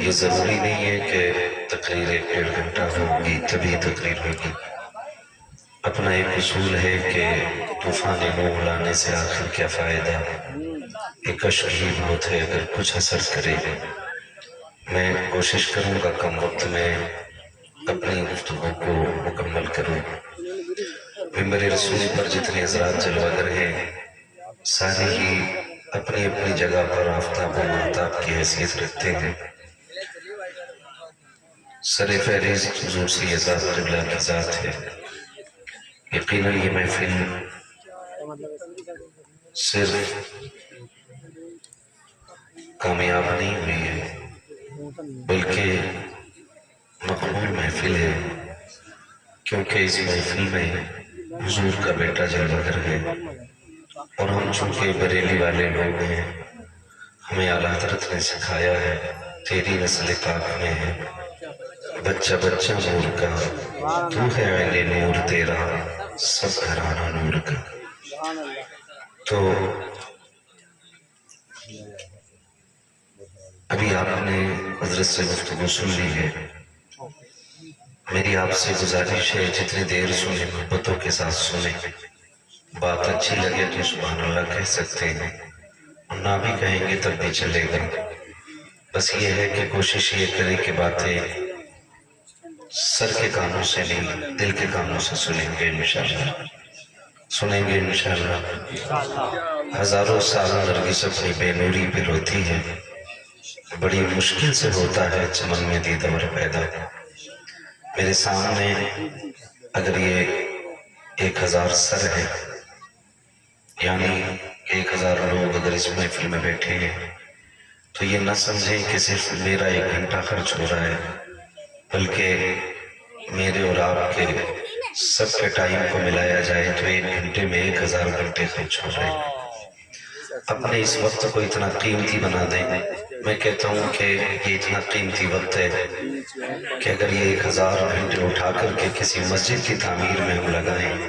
یہ ضروری نہیں ہے کہ تقریر 1-1.5 گھنٹہ ہوگی تبھی تقریر ہوگی۔ اپنا ایک اصول ہے کہ طوفان نوح لانے سے آخر کیا فائدہ، ایک اشک ہی بہت ہے اگر کچھ اثر کرے۔ میں کوشش کروں گا کم وقت میں اپنی گفتگو کو مکمل کروں۔ ممبر رسول پر جتنے حضرات جلوگر ہیں سارے ہی اپنی اپنی جگہ پر آفتاب و مہتاب کی حیثیت رکھتے ہیں۔ سر فہرست حضور سید قبلہ کی ذات ہے۔ یقیناً یہ محفل صرف کامیاب نہیں ہوئی ہے بلکہ مقبول محفل ہے، کیونکہ اس محفل میں حضور کا بیٹا جلوگر ہے، اور ہم چونکہ بریلی والے لوگ ہیں، ہمیں اعلیٰ حضرت نے سکھایا ہے تیری نسل پاک میں ہے بچہ بچہ نور کا، تو ہے عین نور تیرا سب گھرانہ نور کا۔ تو ابھی آپ نے حضرت سے گفتگو سن لی ہے، میری آپ سے گزارش ہے جتنی دیر سنیں محبتوں کے ساتھ سنیں، بات اچھی لگے تو سبحان اللہ کہہ سکتے ہیں، اور نہ بھی کہیں گے تب بھی چلے گا۔ بس یہ ہے کہ کوشش یہ کریں کہ باتیں سر کے کانوں سے نہیں دل کے کانوں سے سنیں گے انشاءاللہ، سنیں گے انشاءاللہ۔ ہزاروں سال نرگس اپنی بے نوری پہ روتی ہے، بڑی مشکل سے ہوتا ہے چمن میں دیدور پیدا۔ میرے سامنے اگر یہ 1000 سر ہے، یعنی 1000 لوگ اگر اس محفل میں بیٹھے ہیں تو یہ نہ سمجھیں کہ صرف میرا 1 گھنٹہ خرچ ہو رہا ہے، بلکہ میرے اور آپ کے سب کے ٹائم کو ملایا جائے تو 1 گھنٹے میں 1000 گھنٹے خرچ ہو رہے ہیں۔ اپنے اس وقت کو اتنا قیمتی بنا دیں۔ میں کہتا ہوں کہ یہ اتنا قیمتی وقت ہے کہ اگر یہ 1000 گھنٹے اٹھا کر کے کسی مسجد کی تعمیر میں ہم لگائیں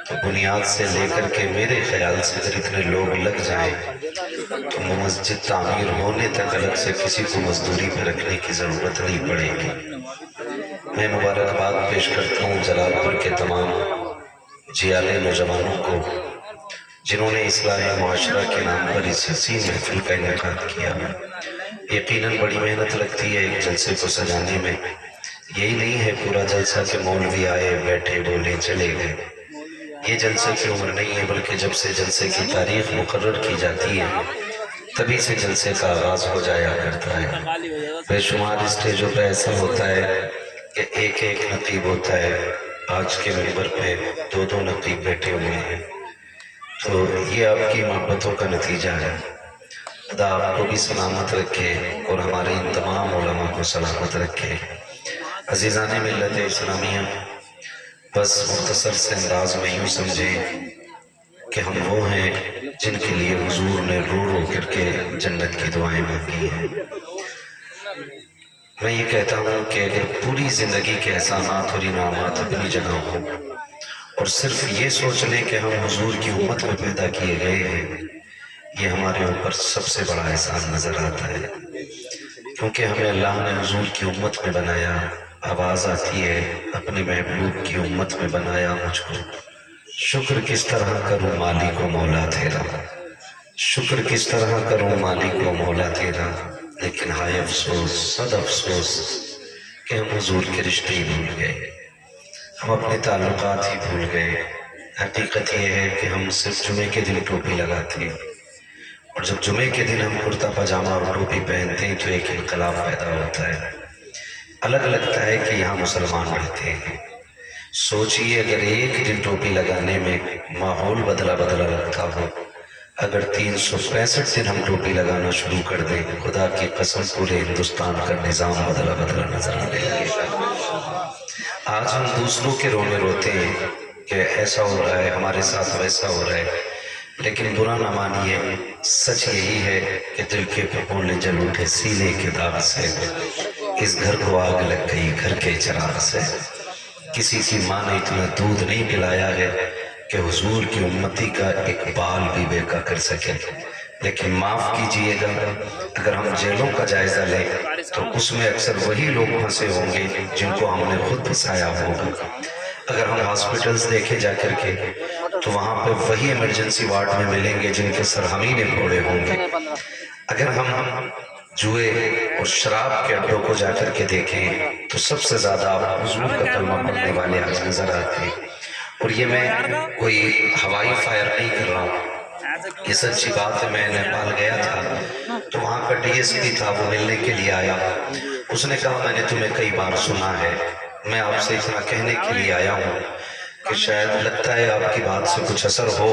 تو بنیاد سے لے کر کے میرے خیال سے اگر اتنے لوگ لگ جائیں تو مسجد تعمیر ہونے تک الگ سے کسی کو مزدوری پہ رکھنے کی ضرورت نہیں پڑے گی۔ میں مبارکباد پیش کرتا ہوں جلال پور کے تمام جیالے نوجوانوں کو جنہوں نے اصلاح معاشرہ کے نام پر اس حسین محفل کا انعقاد کیا۔ یقیناً بڑی محنت لگتی ہے ایک جلسے کو سجانے میں، یہی نہیں ہے پورا جلسہ کہ مولوی آئے بیٹھے بولے چلے گئے۔ یہ جلسے کی عمر نہیں ہے، بلکہ جب سے جلسے کی تاریخ مقرر کی جاتی ہے تبھی سے جلسے کا آغاز ہو جایا کرتا ہے۔ بے شمار اسٹیجوں پہ ایسا ہوتا ہے کہ ایک ایک نقیب ہوتا ہے، آج کے منبر پہ 2 نقیب بیٹھے ہوئے ہیں، تو یہ آپ کی محبتوں کا نتیجہ ہے۔ خدا آپ کو بھی سلامت رکھے اور ہمارے ان تمام علماء کو سلامت رکھے۔ عزیزان ملت اسلامیہ، بس مختصر سے انداز میں یوں سمجھیں کہ ہم وہ ہیں جن کے لیے حضور نے رو رو کر کے جنت کی دعائیں مانگی ہیں۔ میں یہ کہتا ہوں کہ اگر پوری زندگی کے احسانات اور انعامات اپنی جگہ ہوں اور صرف یہ سوچ لیں کہ ہم حضور کی امت میں پیدا کیے گئے ہیں، یہ ہمارے اوپر سب سے بڑا احسان نظر آتا ہے، کیونکہ ہمیں اللہ نے حضور کی امت میں بنایا۔ آواز آتی ہے اپنے محبوب کی امت میں بنایا مجھ کو، شکر کس طرح کروں مالک و مولا تیرا، شکر کس طرح کروں مالک و مولا تیرا، لیکن ہائے افسوس صد افسوس کہ ہم حضور کے رشتے ہی بھول گئے، ہم اپنے تعلقات ہی بھول گئے۔ حقیقت یہ ہے کہ ہم صرف جمعے کے دن ٹوپی لگاتے ہیں، اور جب جمعے کے دن ہم کرتا پاجامہ اور ٹوپی پہنتے ہیں تو ایک انقلاب پیدا ہوتا ہے، الگ لگتا ہے کہ یہاں مسلمان رہتے ہیں۔ سوچئے اگر ایک دن ٹوپی لگانے میں ماحول بدلا لگتا ہو، اگر 365 دن ہم ٹوپی لگانا شروع کر دیں، خدا کی قسم پورے ہندوستان کا نظام بدلا نظر آنے لگے گا۔ آج ہم دوسروں کے رونے روتے ہیں کہ ایسا ہو رہا ہے ہمارے ساتھ ویسا ہو رہا ہے، لیکن برا نہ مانیے، سچ یہی ہے کہ دل کے پھپھولے جل اٹھے سینے کے داغ سے، اس گھر کو آگ لگ گئی گھر کے چراغ سے۔ کسی کی ماں نے اتنا دودھ نہیں پلایا ہے کہ حضور کی امتی کا ایک بال بھی بیکا کر سکے، لیکن معاف کیجئے گا اگر ہم جیلوں کا جائزہ لیں تو اس میں اکثر وہی لوگ پھنسے ہوں گے جن کو ہم نے خود پھنسایا ہوگا۔ اگر ہم ہاسپٹلز دیکھے جا کر کے تو وہاں پہ وہی ایمرجنسی وارڈ میں ملیں گے جن کے سر ہم ہی نے پھوڑے ہوں گے۔ اگر ہم جوئے اور شراب کے اڈوں کو جا کر کے دیکھیں تو سب سے زیادہ حضور کا کلمہ پڑھنے والے آج نظر آتے ہیں۔ اور یہ میں کوئی ہوائی فائر نہیں کر رہا ہوں، یہ سچی بات ہے۔ میں نیپال گیا تھا تو وہاں کا ڈی ایس پی تھا، وہ ملنے کے لیے آیا۔ اس نے کہا میں نے تمہیں کئی بار سنا ہے، میں آپ سے اتنا کہنے کے لیے آیا ہوں کہ شاید لگتا ہے آپ کی بات سے کچھ اثر ہو،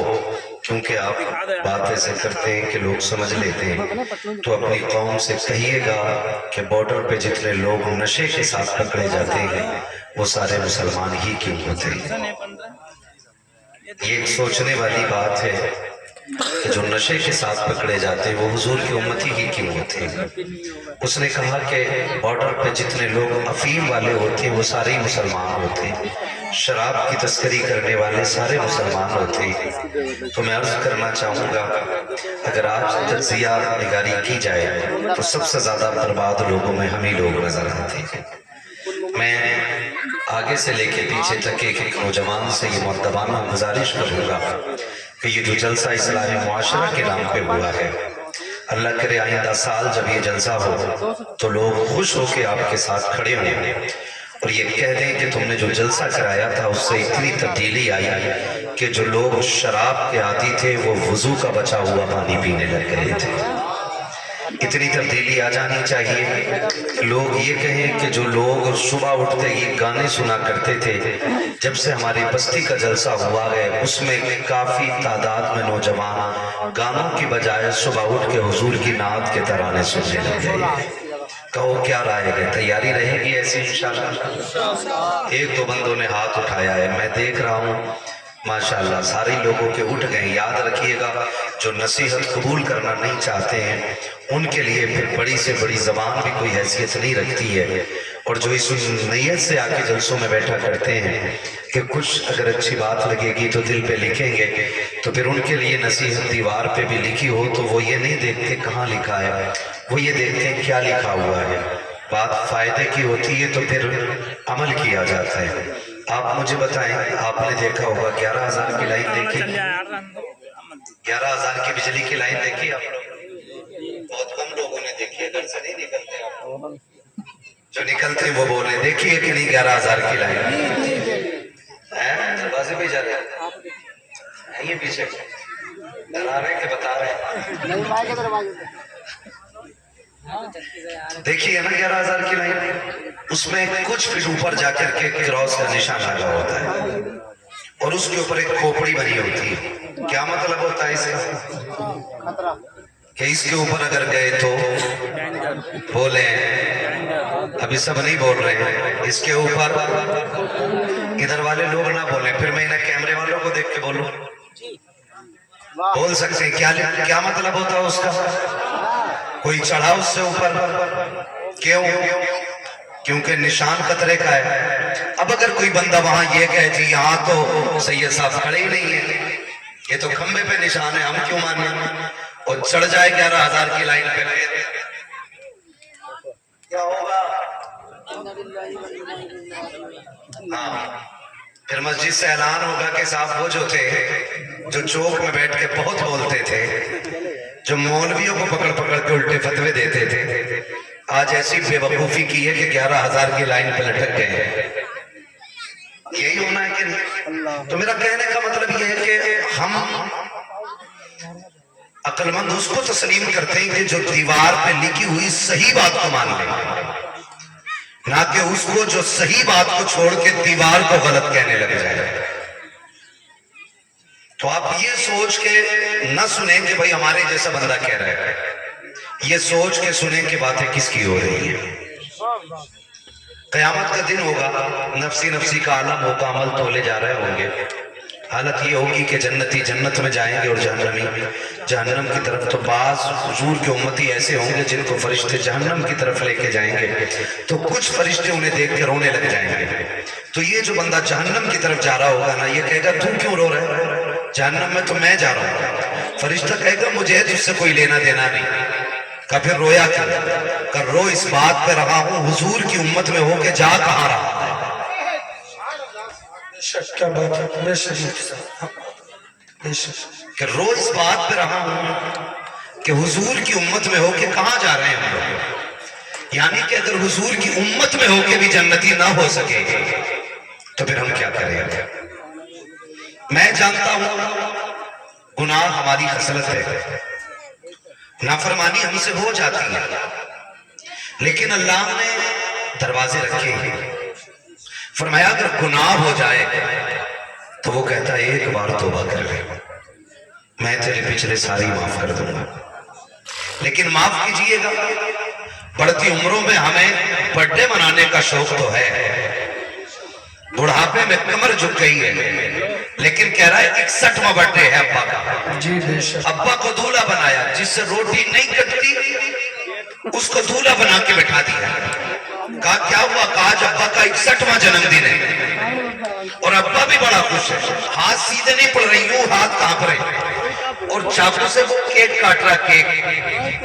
کیونکہ آپ بات ایسے کرتے ہیں کہ لوگ سمجھ لیتے ہیں، تو اپنی قوم سے کہیے گا کہ بارڈر پہ جتنے لوگ نشے کے ساتھ پکڑے جاتے ہیں وہ سارے مسلمان ہی کیوں ہوتے ہیں۔ یہ ایک سوچنے والی بات ہے کہ جو نشے کے ساتھ پکڑے جاتے ہیں وہ حضور کی امتی ہی کیوں ہوتے ہیں۔ اس نے کہا کہ بارڈر پہ جتنے لوگ افیم والے ہوتے ہیں وہ سارے ہی مسلمان ہوتے ہیں، شراب کی تسکری کرنے والے سارے مسلمان ہوتے ہیں۔ تو میں عرض کرنا چاہوں گا اگر آج تجزیہ نگاری کی جائے تو سب سے زیادہ برباد لوگوں میں ہم ہی لوگ نظر آتے ہیں۔ میں آگے سے لے کے پیچھے تک ایک ایک نوجوان سے یہ مؤدبانہ گزارش کروں گا کہ یہ جو جلسہ اصلاح معاشرہ کے نام پہ ہوا ہے، اللہ کرے آئندہ سال جب یہ جلسہ ہو تو لوگ خوش ہو کے آپ کے ساتھ کھڑے ہوں اور یہ کہہ دیں کہ تم نے جو جلسہ کرایا تھا اس سے اتنی تبدیلی آئی کہ جو لوگ شراب کے عادی تھے وہ وضو کا بچا ہوا پانی پینے لگ گئے تھے۔ اتنی تبدیلی آ جانی چاہیے۔ لوگ یہ کہیں کہ جو لوگ صبح اٹھتے ہی گانے سنا کرتے تھے، جب سے ہماری بستی کا جلسہ ہوا ہے اس میں کافی تعداد میں نوجوان گانوں کی بجائے صبح اٹھ کے حضور کی نعت کے ترانے سننے لگ گئے۔ کہو کیا رائے ہے، تیاری رہے گی ایسی انشاءاللہ؟ ایک دو بندوں نے ہاتھ اٹھایا ہے، میں دیکھ رہا ہوں ماشاءاللہ سارے لوگوں کے اٹھ گئے۔ یاد رکھیے گا جو نصیحت قبول کرنا نہیں چاہتے ہیں ان کے لیے پھر بڑی سے بڑی زبان بھی کوئی حیثیت نہیں رکھتی ہے، اور جو اس نیت سے آ کے جلسوں میں بیٹھا کرتے ہیں کہ کچھ اگر اچھی بات لگے گی تو دل پہ لکھیں گے، تو پھر ان کے لیے نصیحت دیوار پہ بھی لکھی ہو تو وہ یہ نہیں دیکھتے کہاں لکھا ہے، وہ یہ دیکھتے ہیں کیا لکھا ہوا ہے۔ بات فائدے کی ہوتی ہے تو پھر عمل کیا جاتا ہے۔ آپ مجھے بتائیں، آپ نے دیکھا ہوگا 11,000 کی لائن دیکھی، 11,000 کی بجلی کی لائن دیکھی آپ لوگ؟ بہت کم لوگوں نے دیکھی ہے، گھر سے نہیں نکلتے آپ، جو نکلتے ہیں وہ بولے دیکھیے کہ نہیں 11,000 کی لائن دروازے پہ جا رہے ہیں یہ پیچھے ڈرا رہے کہ بتا رہے ہیں؟ دیکھیے نا 11,000 کی لائن، اس میں کچھ فٹ اوپر جا کر کے کراس کا نشان لگا ہوتا ہے اور اس کے اوپر ایک کھوپڑی بنی ہوتی ہے۔ کیا مطلب ہوتا ہے اسے؟ کہ اس کے اوپر اگر گئے تو بولیں، ابھی سب نہیں بول رہے ہیں، اس کے اوپر ادھر والے لوگ نہ بولیں، پھر میں انہیں کیمرے والوں کو دیکھ کے بولوں، بول سکتے ہیں کیا مطلب ہوتا ہے اس کا؟ کوئی چڑھا اس سے اوپر، کیوں؟ کیونکہ نشان خطرے کا ہے۔ اب اگر کوئی بندہ وہاں یہ کہے جی یہاں تو سید صاحب کھڑے ہی نہیں ہیں، یہ تو کھمبے پہ نشان ہے، ہم کیوں مانیں؟ اور چڑھ جائے 11,000 کی لائن پہ، کیا ہوگا؟ پھر مسجد سے اعلان ہوگا کہ صاحب وہ جو تھے جو چوک میں بیٹھ کے بہت بولتے تھے، جو مولویوں کو پکڑ پکڑ کے الٹے فتوے دیتے تھے، آج ایسی بے وقوفی کی ہے کہ 11,000 کی لائن پہ لٹک گئے ہیں۔ یہی ہونا ہے کہ نہیں؟ تو میرا کہنے کا مطلب یہ ہے کہ ہم عقل مند اس کو تسلیم کرتے ہیں کہ جو دیوار پہ لکھی ہوئی صحیح بات کو مان لیں، نہ کہ اس کو جو صحیح بات کو چھوڑ کے دیوار کو غلط کہنے لگ جائے۔ تو آپ یہ سوچ کے نہ سنیں کہ بھائی ہمارے جیسا بندہ کہہ رہا ہے، یہ سوچ کے سنیں کہ باتیں کس کی ہو رہی ہیں۔ قیامت کا دن ہوگا، نفسی نفسی کا عالم ہوگا، عمل تولے جا رہے ہوں گے۔ حالت یہ ہوگی کہ جنتی جنت میں جائیں گے اور جہنمی جہنم کی طرف۔ تو بعض حضور کے امتی ایسے ہوں گے جن کو فرشتے جہنم کی طرف لے کے جائیں گے، تو کچھ فرشتے انہیں دیکھ کے رونے لگ جائیں گے۔ تو یہ جو بندہ جہنم کی طرف جا رہا ہوگا نا، یہ کہے گا تو کیوں رو رہا ہے؟ جہنم میں تو میں جا رہا ہوں۔ فرشتہ کہے گا مجھے تجھ سے کوئی لینا دینا نہیں، کہ پھر رویا کیوں؟ کہ رو اس بات پہ رہا ہوں حضور کی امت میں ہو کے جا کہاں رہا ہے. کیا بات ہے، بے شک بے شک. کہ رو اس بات پہ رہا ہوں کہ حضور کی امت میں ہو کے کہاں جا رہے ہیں ہم لوگ. یعنی کہ اگر حضور کی امت میں ہو کے بھی جنتی نہ ہو سکے تو پھر ہم کیا کریں گے. میں جانتا ہوں گناہ ہماری خصلت ہے، نافرمانی ہم سے ہو جاتی ہے، لیکن اللہ نے دروازے رکھے ہیں. فرمایا اگر گناہ ہو جائے تو وہ کہتا ہے ایک بار توبہ کر لے، میں تیرے پچھلے ساری معاف کر دوں گا. لیکن معاف کیجئے گا، بڑھتی عمروں میں ہمیں برتھ ڈے منانے کا شوق تو ہے، بڑھاپے میں کمر جھک گئی ہے، لیکن کہہ رہا ہے 61واں برتھ ڈے ہے ابا کا. جی بے شک. ابا کو دولہا بنایا، جس سے روٹی نہیں کٹتی اس کو دولہا بنا کے بٹھا دیا. کہا کیا ہوا؟ کہا آج ابا کا 61واں جنم دن ہے. اور ابا بھی بڑا خوش ہے، ہاتھ سیدھے نہیں پڑ رہی، یوں ہاتھ کہاں پر ہے، اور چاقو سے وہ کیک کاٹ رہا ہے،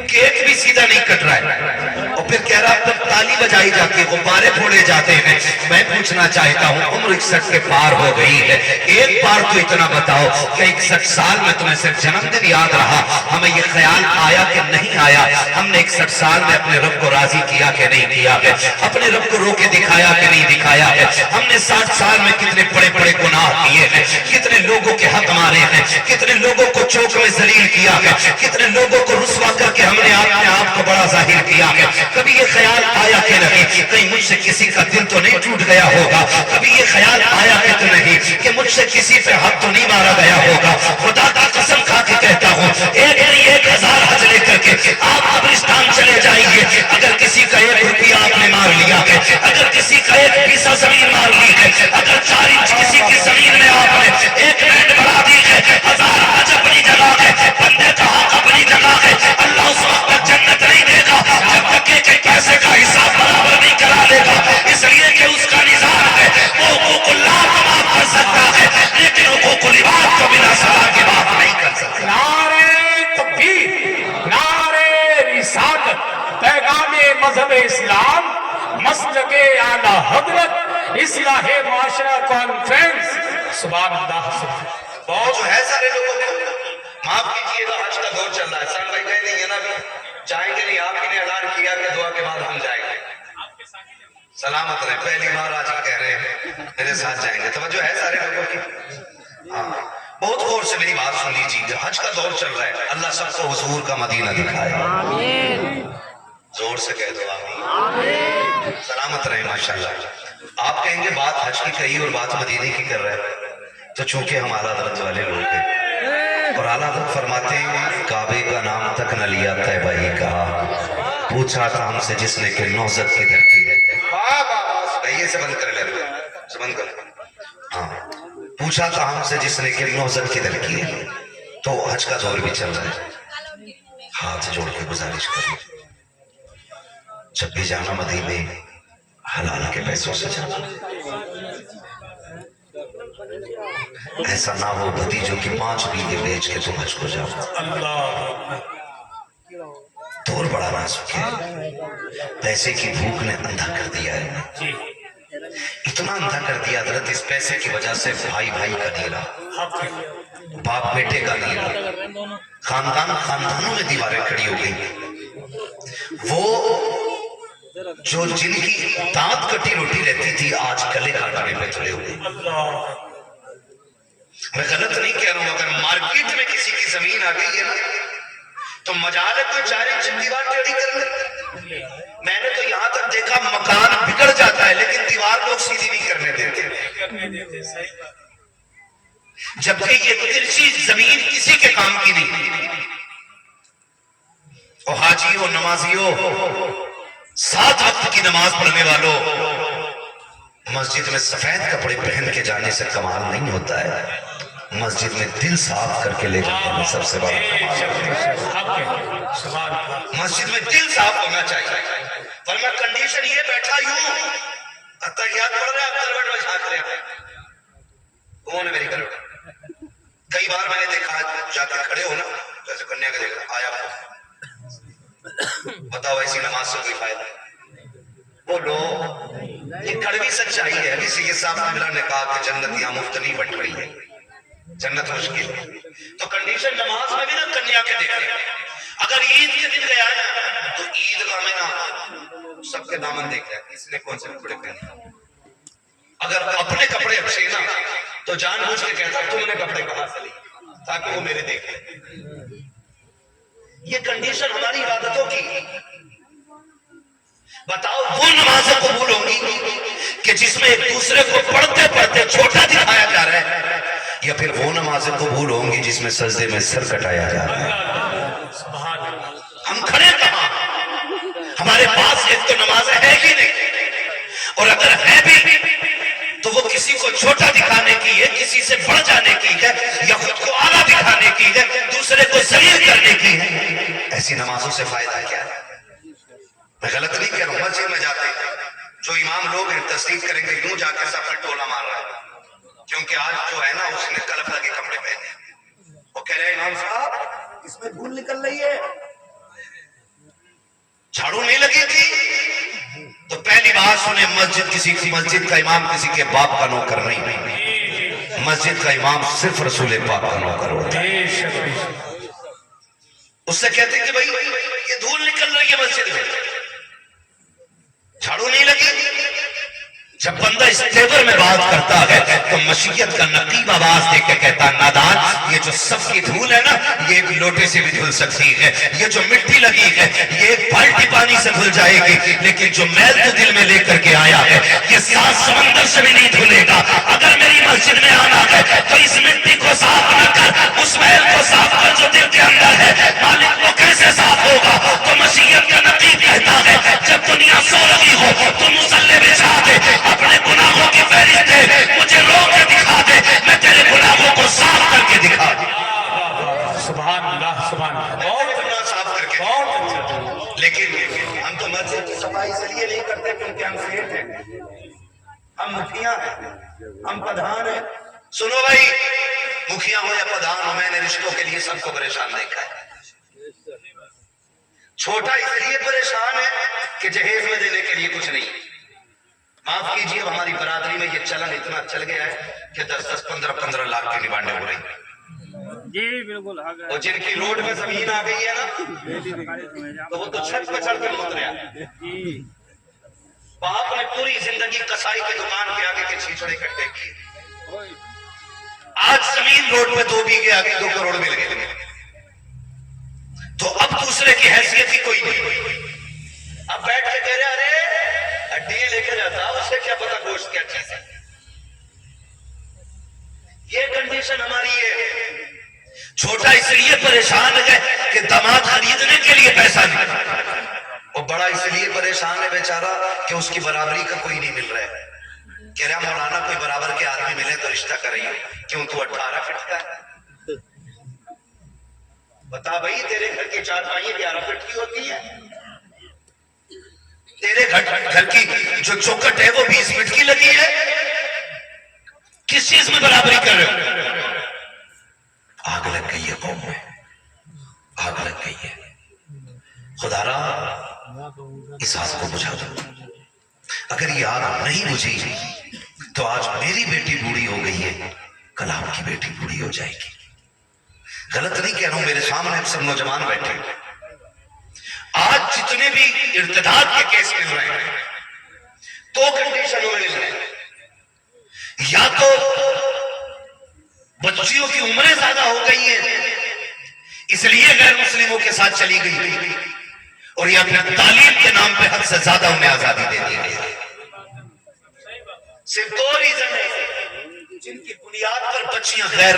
کیک بھی سیدھا نہیں کٹ رہا ہے. اور پھر کہہ رہا ہے تالی بجائی جاتی ہے، غبارے پھوڑے جاتے ہیں. میں پوچھنا چاہتا ہوں عمر 61 کے پار ہو گئی ہے، ایک بار تو اتنا بتاؤ کہ 61 سال میں تمہیں صرف جنم دن یاد رہا؟ ہمیں یہ خیال آیا کہ نہیں آیا؟ ہم نے 61 سال میں اپنے رب کو راضی کیا کہ نہیں کیا ہے؟ اپنے رب کو رو کے دکھایا کہ نہیں دکھایا ہے؟ ہم نے 60 سال میں کتنے بڑے بڑے گناہ کیے ہیں، کتنے لوگوں کے حق مارے ہیں، کتنے لوگوں کو چوک میں ذلیل کیا ہے، کتنے لوگوں کو رسوا کر کے ہم نے اپنے آپ کو بڑا ظاہر کیا ہے. کبھی یہ خیال آیا کہ نہیں کہیں مجھ سے کسی کا دل تو نہیں ٹوٹ گیا ہوگا؟ کبھی یہ خیال آیا کہ نہیں کہ مجھ سے کسی پہ حق تو نہیں مارا گیا ہوگا؟ خدا کی قسم کھا کے کہتا ہوں ایک نہیں 1000 حج لے کر کے آپ قبرستان چلے جائیے، اگر کسی کا 1 روپیہ آپ نے مار لیا ہے، اگر کسی کا 1 پیسہ زمین مار لی ہے، اگر 4 انچ کسی کی زمین میں آپ نے 1 منٹ بڑھا دی ہے، 1000 حج اپنی جگہ ہے، بندے کا حق اپنی جگہ ہے. اللہ اس وقت تک جنت نہیں دے گا جب تک کہ پیسے کا حساب برابر نہیں کرا دے گا، اس لیے کہ اس کا نظام ہے وہ حقوق اللہ کو معاف کر سکتا ہے لیکن حقوق العباد کو بنا سزا کے معاف نہیں کر سکتا. نعرہ تکبیر، نعرہ رسالت، پیغام مذہب اسلام، مسلک اعلی حضرت، اصلاح معاشرہ کانفرنس. سبحان اللہ. بہت جو ہے سارے لوگوں کو معاف کیجئے گا، حج کا دور چل رہا ہے. سال بھائی گئے نہیں ہے نا، بھی جائیں گے نہیں، آپ ہی نے اعلان کیا کہ دعا کے بعد ہم جائیں گے. سلامت رہے، پہلی بار آج کہہ رہے ہیں میرے ساتھ جائیں گے. توجہ ہے سارے لوگوں کی؟ ہاں بہت غور سے میری بات سن لیجیے. حج کا دور چل رہا ہے، اللہ سب کو حضور کا مدینہ دکھائے. آمین. زور سے کہہ دو آمین. سلامت رہے. ماشاءاللہ آپ کہیں گے بات حج کی کہی اور بات مدینے کی کر رہے ہیں، تو چونکہ ہم اعلیٰ حضرت والے لوگ ہیں اور اعلیٰ حضرت فرماتے ہیں کعبے کا نام تک نہ لیا طیبہ ہی کہا، پوچھا تھا ہم سے جس نے کہ نوزت کی دھرتی ہے. کہیے سے بند کر لے، سے بند کر. ہاں پوچھا تھا ہم سے جس نے کہ نوزت کی دھرتی ہے. تو حج کا دور بھی چل رہا ہے، ہاتھ جوڑ کے گزارش کریں جب بھی جانا مدینے حلال کے پیسوں سے جانا. ایسا نہ ہو بھتیجوں کی 5 بیگے بیچ کے تم حج کو جاؤ. دور بڑا نازک ہے، پیسے کی بھوک نے اندھا کر دیا ہے، اتنا اندھا کر دیا حضرت اس پیسے کی وجہ سے بھائی بھائی کا نہیں رہا، باپ بیٹے کا نہیں رہا، خاندانوں میں دیواریں کھڑی ہو گئی. وہ جو جن کی دانت کٹی روٹی رہتی تھی آج گلے کاٹنے پہ تلے ہوئے. میں غلط نہیں کہہ رہا ہوں، اگر مارکیٹ میں کسی کی زمین آ گئی ہے نا تو مجال ہے کوئی 4 انچ دیوار ٹیڑھی کر لے. میں نے تو یہاں تک دیکھا مکان بگڑ جاتا ہے لیکن دیوار لوگ سیدھی نہیں کرنے دیتے، جبکہ یہ ترچی زمین کسی کے کام کی نہیں. اور حاجیوں، نمازیوں، 7 وقت کی نماز پڑھنے والوں، مسجد میں سفید کپڑے پہن کے جانے سے کمال نہیں ہوتا ہے، مسجد میں دل صاف کر کے لے جانے میں سب سے بڑا کمال. مسجد میں دل صاف ہونا چاہیے. ورنہ کنڈیشن یہ بیٹھا یوں اتحیات پڑھ رہے ہیں، آپ کروٹ میں جھانک رہے ہیں. کون ہے میری کروٹ؟ کئی بار میں نے دیکھا جا کے کھڑے ہو نا جیسے کنیا کے دیکھ رہا آیا بتاؤ ایسی نماز سے کوئی فائدہ؟ بولو، یہ کڑوی سچائی ہے. اسی کے ساتھ اللہ نے کہا کہ جنت یہاں مفت نہیں بٹ رہی ہے، جنت مشکل ہے. تو کنڈیشن نماز میں بھی نا کنیا کے دیکھتے ہیں. اگر عید کے دن گیا ہے نا تو عید کا میں نا سب کے دامن دیکھ رہا ہے، اس نے کون سے کپڑے پہنے. اگر اپنے کپڑے اچھے نا تو جان بوجھ کے کہتا تم نے کپڑے کہاں سے لیے تاکہ وہ میرے دیکھیں. یہ کنڈیشن ہماری عبادتوں کی. بتاؤ وہ نمازیں قبول ہوں گی کہ جس میں ایک دوسرے کو پڑھتے پڑھتے چھوٹا دکھایا جا رہا ہے، یا پھر وہ نمازیں قبول ہوں گی جس میں سجدے میں سر کٹایا جا رہا ہے؟ ہم کھڑے کہاں؟ ہمارے پاس ایک تو نمازیں ہے ہی نہیں، اور اگر ہے بھی تو وہ کسی کو چھوٹا دکھانے کی ہے، کسی سے بڑھ جانے کی ہے، یا خود کو اعلیٰ دکھانے کی ہے، دوسرے کو ذلیل کرنے کی ہے. ایسی نمازوں سے فائدہ کیا ہے؟ میں غلط نہیں کہہ رہا ہوں. مسجد میں جاتے ہیں جو امام لوگ ہیں تصدیق کریں گے یوں جا کے سب پر ٹولا مار رہا ہے، کیونکہ آج جو ہے نا اس نے کلف لگے کپڑے پہنے. وہ کہہ رہے ہیں امام صاحب اس میں دھول نکل رہی ہے، جھاڑو نہیں لگی تھی. تو پہلی بات سنیں، مسجد کا امام کسی کے باپ کا نوکر نہیں. مسجد کا امام صرف رسول پاک کا نوکر ہوتا ہے. اس سے کہتے ہیں کہ بھائی یہ دھول نکل رہی ہے مسجد میں، جھاڑو نہیں لگی. جب بندہ اس تیور میں بات کرتا ہے تو مشیت کا نقیب آواز دے کے کہتا نادان، یہ جو سب کی دھول ہے نا یہ ایک لوٹے سے بھی دھل سکتی ہے، یہ جو مٹی لگی ہے یہ ایک بالٹی پانی سے دھل جائے گی، لیکن جو میل تو دل میں لے کر کے آیا ہے یہ 7 سمندر سے بھی نہیں دھلے گا. اگر میری مسجد میں آنا ہے تو اس مٹی کو صاف نہ کر، اس میل کو صاف کر جو دل کے اندر ہے. مالک وہ کیسے صاف ہوگا؟ تو مشیت کا نقیب کہتا ہے جب دنیا سو رہی ہو تو مصلے بچھا دے، اپنے گناہوں کی فہرست دے، مجھے رو کے دکھا دے، میں تیرے گناہوں کو صاف کر کے دکھا دوں. سبحان اللہ سبحان اللہ. بہت صاف کر کے. لیکن ہم تو مسجد کی صفائی اس لیے نہیں کرتے کیونکہ ہم سیٹ ہیں، ہم مکھیاں ہیں، ہم پردھان ہیں. سنو بھائی، مکھیاں ہو یا پردھان ہو، میں نے رشتوں کے لیے سب کو پریشان دیکھا ہے. چھوٹا اس لیے پریشان ہے کہ جہیز میں دینے کے لیے کچھ نہیں. معاف کیجیے ہماری برادری میں یہ چلن اتنا چل گیا ہے کہ 10-10 15-15 لاکھ کی نبانڈیں ہو رہی ہیں. جی بالکل. اور جن کی روڈ میں زمین آ گئی ہے نا تو وہ تو چھت پہ چڑھ کے مت رہا. باپ نے پوری زندگی کسائی کی دکان کے آگے کے چھیچڑے اکٹھے کیے، آج زمین روڈ پہ 2 بیگھے آگے 2 کروڑ مل گئے. تو اب دوسرے کی حیثیت ہی کوئی نہیں. اب بیٹھ کے کہہ رہے ارے ہڈیاں لے کے جاتا، اسے کیا پتا گوشت کیا چیز ہے. یہ کنڈیشن ہماری ہے. چھوٹا اس لیے پریشان ہے کہ داماد خریدنے کے لیے پیسہ نہیں، اور بڑا اس لیے پریشان ہے بیچارہ کہ اس کی برابری کا کوئی نہیں مل رہا ہے. کہہ رہا مولانا کوئی برابر کے آدمی ملے تو رشتہ کریں. کیوں تو 18 فٹ کا ہے؟ بتا بھائی تیرے گھر کی چارپائی 11 فٹ کی ہوتی ہے، تیرے گھر کی جو چوکھٹ ہے وہ 20 فٹ کی لگی ہے. کس چیز میں برابری کر رہے ہو؟ آگ لگ گئی ہے قوم میں، آگ لگ گئی ہے. خدا را اس آگ کو بجھا دو. اگر یہ آگ نہیں بجھی تو آج میری بیٹی بوڑھی ہو گئی ہے، کل آپ کی بیٹی بوڑھی ہو جائے گی. غلط نہیں کہہ رہا ہوں، میرے سامنے اکثر نوجوان بیٹھے. آج جتنے بھی ارتداد کے کیس مل رہے ہیں 2 کنڈیشنوں میں مل رہے ہیں. یا تو بچیوں کی عمریں زیادہ ہو گئی ہیں اس لیے غیر مسلموں کے ساتھ چلی گئی، اور یا پھر تعلیم کے نام پہ حد سے زیادہ انہیں آزادی دے دی گئی. صرف 2 ریزن ہیں جن کی بنیاد پر بچیاں غیر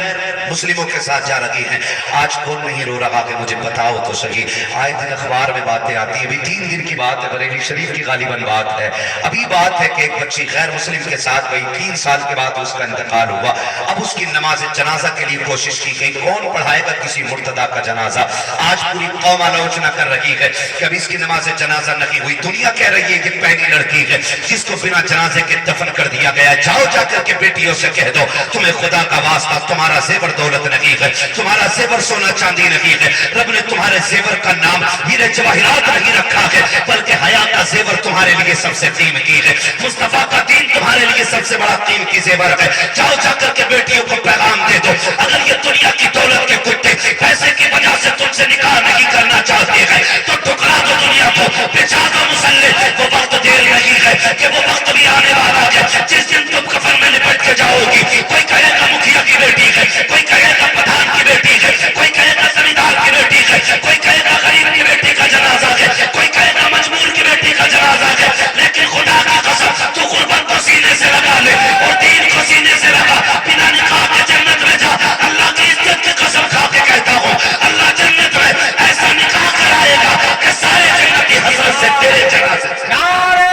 مسلموں کے ساتھ جا رہی ہیں. آج کون نہیں رو رہا کہ مجھے بتاؤ تو صحیح. آئے دن اخبار میں باتیں آتی ہیں. ابھی 3 دن کی بات ہے، بریلی شریف کی غالباً بات ہے. ابھی بات ہے کہ ایک بچی غیر مسلم کے ساتھ گئی، 3 سال کے بعد اس کا انتقال ہوا. اب اس کی نماز جنازہ کے لیے کوشش کی گئی، کون پڑھائے گا کسی مرتدہ کا جنازہ. آج پوری قوم آلوچنا کر رہی ہے کہ اب اس کی نماز جنازہ نہیں ہوئی. دنیا کہہ رہی ہے کہ پہلی لڑکی ہے جس کو بنا جنازے کے دفن کر دیا گیا. جاؤ جا کر کے بیٹیوں سے کہہ دو تمہیں خدا کا پاس تھا تمہارا زیور دولت نہیں ہے، تمہارا زیور سونا چاندی نہیں ہے، رب نے تمہارے زیور کا نام ہیرے جواہرات نہیں رکھا ہے، بلکہ حیا کا زیور تمہارے لیے سب سے قیمتی ہے، مصطفیٰ کا دین تمہارے لیے سب سے بڑا قیمتی زیور ہے۔ جاؤ جا کر کے بیٹیوں کو پیغام دے دو، اگر یہ دنیا کی دولت کے کتے پیسے کی وجہ سے تم سے نکاح نہیں کرنا چاہتے ہیں تو ٹکرا دو دنیا کو، بچا دو مسلح، وہ وقت دیر نہیں ہے کہ وہ وقت بھی آنے والا ہے جس دن تم کفن میں لپٹ کے جاؤ گی، کوئی کہے گا مکھیا کی بیٹی ہے، کوئی کہے گا پٹھان کی بیٹی ہے، کوئی کہے گا زمیندار کی بیٹی ہے، کوئی کہے گا غریب کی بیٹی کا جنازہ ہے، کوئی کہے گا مجبور کی بیٹی کا جنازہ ہے، لیکن خدا کی قسم تو غربت کو سینے سے لگا لے اور دین کو سینے سے لگا، بنا نکاح کے جنت میں جا، اللہ کی عزت کی قسم کھا کے کہتا ہوں اللہ جنت میں ایسا نکاح کرائے گا کہ سارے جنتی حسرت سے تیرے جنازے سے۔ نعرہ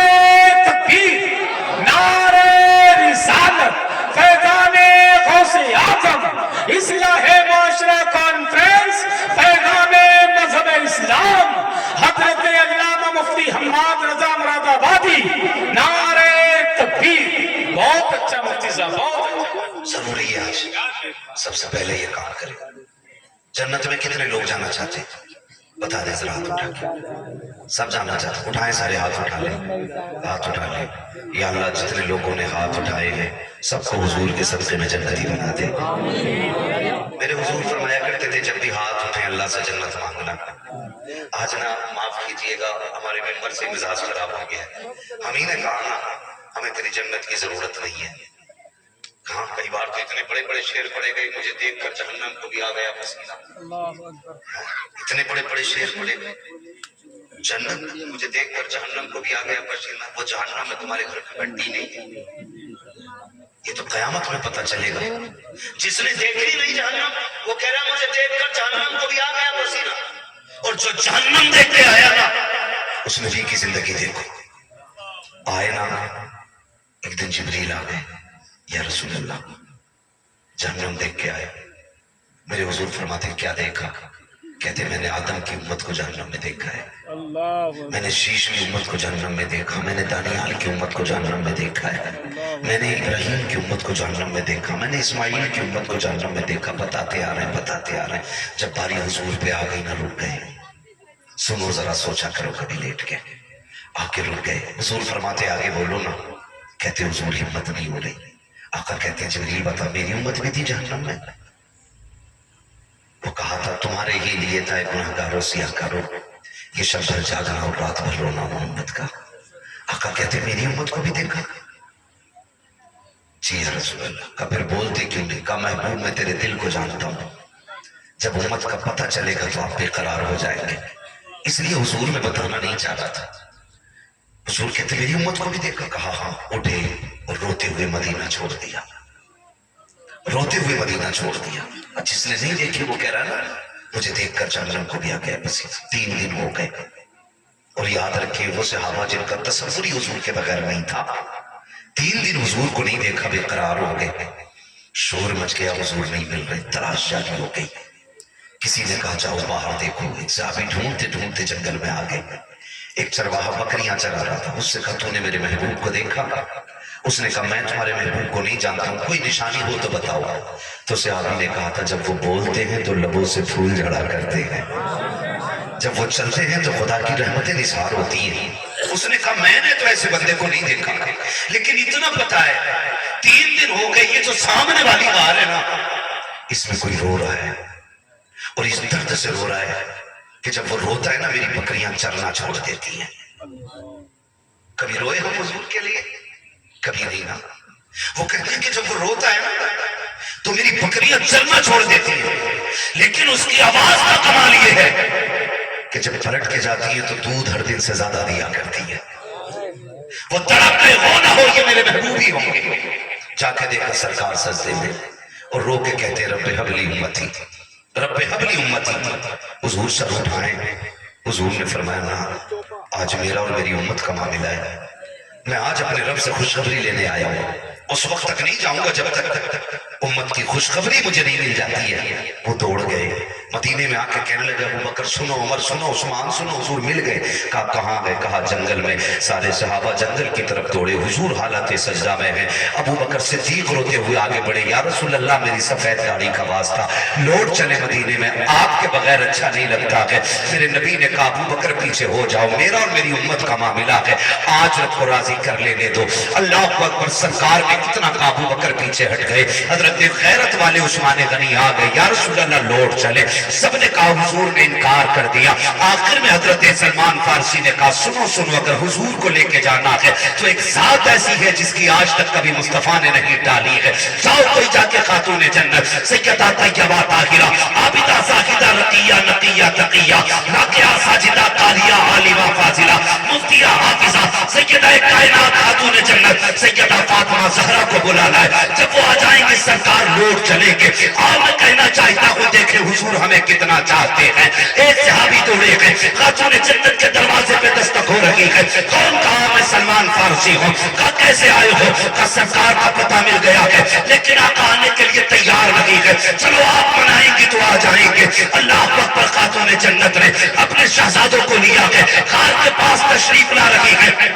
تکبیر، نعرہ رسالت، فیضان غوث اعظم، اصلاح معاشرہ کانفرنس، پیغام مذہب اسلام، حضرت علامہ مفتی حماد رضا مراد آبادی، نعرہ تکبیر۔ بہت اچھا مفتی صاحب، بہت اچھا۔ ضروری ہے آج سب سے پہلے یہ کام کریں۔ جنت میں کتنے لوگ جانا چاہتے ہیں بتا دیں ذرا ہاتھ اٹھا کے، سب جانا چاہتے ہیں؟ اٹھائیں سارے ہاتھ اٹھا لیں، ہاتھ اٹھا لیں۔ یا اللہ جتنے لوگوں نے ہاتھ اٹھائے ہیں سب کو حضور کے صدقے میں جنتی بنا دے۔ میرے حضور فرمایا کرتے تھے جب بھی ہاتھ اٹھیں اللہ سے جنت مانگنا۔ آج نا معاف کیجئے گا ہمارے ممبر سے مزاج خراب ہو گیا ہے، ہم ہی نے کہا نا ہمیں تیری جنت کی ضرورت نہیں ہے۔ ہاں کئی بار تو اتنے بڑے بڑے شعر پڑے گئے مجھے دیکھ کر جہنم کو بھی آ گیا پسینہ، اتنے بڑے بڑے شعر پڑے گئے جنت مجھے دیکھ کر جہنم کو بھی آ گیا پسینہ، وہ جہنم میں تمہارے گھر میں بنتی نہیں ہے، یہ تو قیامت میں پتہ چلے گا۔ جس نے دیکھی نہیں جہنم وہ کہہ رہا مجھے دیکھ کر جہنم کو بھی آ گیا پسینہ، اور جو جہنم دیکھ کے آیا نا اس نبی کی زندگی دیکھو۔ آئے نا ایک دن جبریل آ گئے، یا رسول اللہ جہنم دیکھ کے آئے، میرے حضور فرماتے کیا دیکھا؟ کہتے میں نے آدم کی امت کو جہنم میں دیکھا ہے، میں نے شیش کی امت کو جہنم میں دیکھا، میں نے دانیال کی امت کو جہنم میں دیکھا ہے، میں نے ابراہیم کی امت کو جہنم میں دیکھا، میں نے اسماعیل کی امت کو جہنم میں دیکھا۔ بتاتے آ رہے ہیں بتاتے آ رہے ہیں، جب باری حضور پہ آ گئی نہ رک گئے۔ سنو ذرا سوچا کرو کبھی لیٹ کے آ کے رک گئے۔ حضور فرماتے آگے بولو نا، کہتے حضور ہمت نہیں ہو رہی۔ آقا کہتے ہیں جبریل بتا میری امت بھی تھی جہنم میں؟ وہ کہا تھا تمہارے ہی لیے تھا گناہگاروں سیاہکاروں یہ شب بھر جاگنا اور رات بھر رونا محمد کا۔ آقا کہتے ہیں میری امت کو بھی دیکھا؟ جی یا رسول اللہ۔ کہا پھر بولتے کیوں نہیں؟ کہا محبوب میں تیرے دل کو جانتا ہوں، جب امت کا پتہ چلے گا تو آپ بے قرار ہو جائیں گے، اس لیے حضور میں بتانا نہیں چاہتا تھا۔ حضور کہتے میری امت کو بھی دیکھا؟ کہا ہاں۔ اٹھے اور روتے ہوئے مدینہ چھوڑ دیا، روتے ہوئے مدینہ چھوڑ دیا۔ جس نے نہیں دیکھی وہ کہہ رہا نا مجھے دیکھ کر جہنم کو بھی آ گیا پسینہ۔ 3 دن ہو گئے، اور یاد رکھیں وہ صحابہ جن کا تصور ہی حضور کے بغیر نہیں تھا، 3 دن حضور کو نہیں دیکھا، بے قرار ہو گئے، شور مچ گیا، حضور نہیں مل رہے، تلاش جاری ہو گئی۔ کسی نے کہا جاؤ باہر دیکھو، ایک صحابی ڈھونڈتے ڈھونڈتے جنگل میں آ گئے، ایک چرواہا بکریاں چرا رہا تھا، اس سے کہا تو نے میرے محبوب کو دیکھا؟ اس نے کہا میں تمہارے محبوب کو نہیں جانتا ہوں، کوئی نشانی ہو تو بتاؤ۔ تو صحابی نے کہا تھا جب وہ بولتے ہیں تو لبوں سے پھول جھڑا کرتے ہیں، جب وہ چلتے ہیں تو خدا کی رحمتیں نثار ہوتی ہیں۔ اس نے کہا میں نے تو ایسے بندے کو نہیں دیکھا، لیکن اتنا پتا ہے 3 دن ہو گئے یہ جو سامنے والی غار ہے نا اس میں کوئی رو رہا ہے، اور اس درد سے رو رہا ہے کہ جب وہ روتا ہے نا میری بکریاں چرنا چھوڑ دیتی ہیں۔ کبھی روئے ہم حضور کے لیے؟ کبھی نہیں نا۔ وہ کہتے ہیں کہ جب وہ روتا ہے نا تو میری بکریاں چرنا چھوڑ دیتی ہیں، لیکن اس کی آواز کا کمال یہ ہے کہ جب پلٹ کے جاتی ہے تو دودھ ہر دن سے زیادہ دیا کرتی ہے۔ وہ تڑپتے ہو نہ ہو یہ میرے محبوب ہی ہوں گے۔ جا کے دیکھا سرکار سجدے میں اور رو کے کہتے رب ہب لی امتی، رب ہب لی امتی۔ حضور سر اٹھائیں، حضور نے فرمایا نا آج میرا اور میری امت کا معاملہ ہے، میں آج اپنے رب سے خوشخبری لینے آیا ہوں، اس وقت تک نہیں جاؤں گا جب تک امت کی خوشخبری مجھے نہیں مل جاتی ہے۔ وہ دوڑ گئے مدینے میں آ کے کہنے لگے ابو بکر سنو، عمر سنو، عثمان سنو، حضور مل گئے۔ کہا کہاں گئے؟ کہا جنگل میں۔ سارے صحابہ جنگل کی طرف دوڑے، حضور حالت سجدہ میں ہیں۔ ابو بکر صدیق روتے ہوئے آگے بڑھے، یا رسول اللہ میری سفید گاڑی کا واسطہ، لوٹ چلے مدینے میں، آپ کے بغیر اچھا نہیں لگتا ہے۔ میرے نبی نے کہا ابو بکر پیچھے ہو جاؤ، میرا اور میری امت کا معاملہ ہے، آج رب کو راضی کر لینے دو۔ اللہ اکبر، سرکار نے اتنا کہا ابو بکر پیچھے ہٹ گئے۔ حضرت غیرت والے عثمان غنی آ گئے، یا رسول اللہ لوٹ چلے۔ سب نے کہا حضور نے انکار کر دیا۔ آخر میں حضرت سلمان فارسی نے کہا سنو سنو، اگر حضور کو لے کے جانا ہے تو ایک ذات ایسی ہے جس کی آج تک کبھی مصطفیٰ نے نہیں ڈالی ہے، جاؤ کوئی جا کے خاتون جنت سیدہ طیبہ طاہرہ عابدہ زاہدہ رقیہ نقیہ تقیہ راکعہ ساجدہ قاریہ عالمہ فاضلہ مفتیہ حافظہ سیدہ کائنات خاتون جنت سیدہ فاطمہ زہرا کو بلانا ہے۔ جب وہ آ جائیں گے سرکار لوٹ چلیں گے۔ اور میں کہنا چاہتا ہوں دیکھیں حضور ہمیں کتنا چاہتے ہیں۔ ایک صحابی دوڑے گئے، خاتون جنت کے دروازے پہ دستک ہو رہی ہے۔ کون؟ کہا میں سلمان فارسی ہوں۔ کہا کیسے آئے ہو؟ کہا سرکار کا پتہ مل گیا ہے لیکن آقا آنے کے لیے تیار نہیں ہے، چلو آپ منائیں گی تو آ جائیں گے۔ اللہ اکبر، خاتون جنت نے اپنے شہزادوں کو لیا ہے، غار کے پاس تشریف لا رہی ہے۔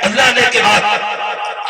اللہ نے کے بعد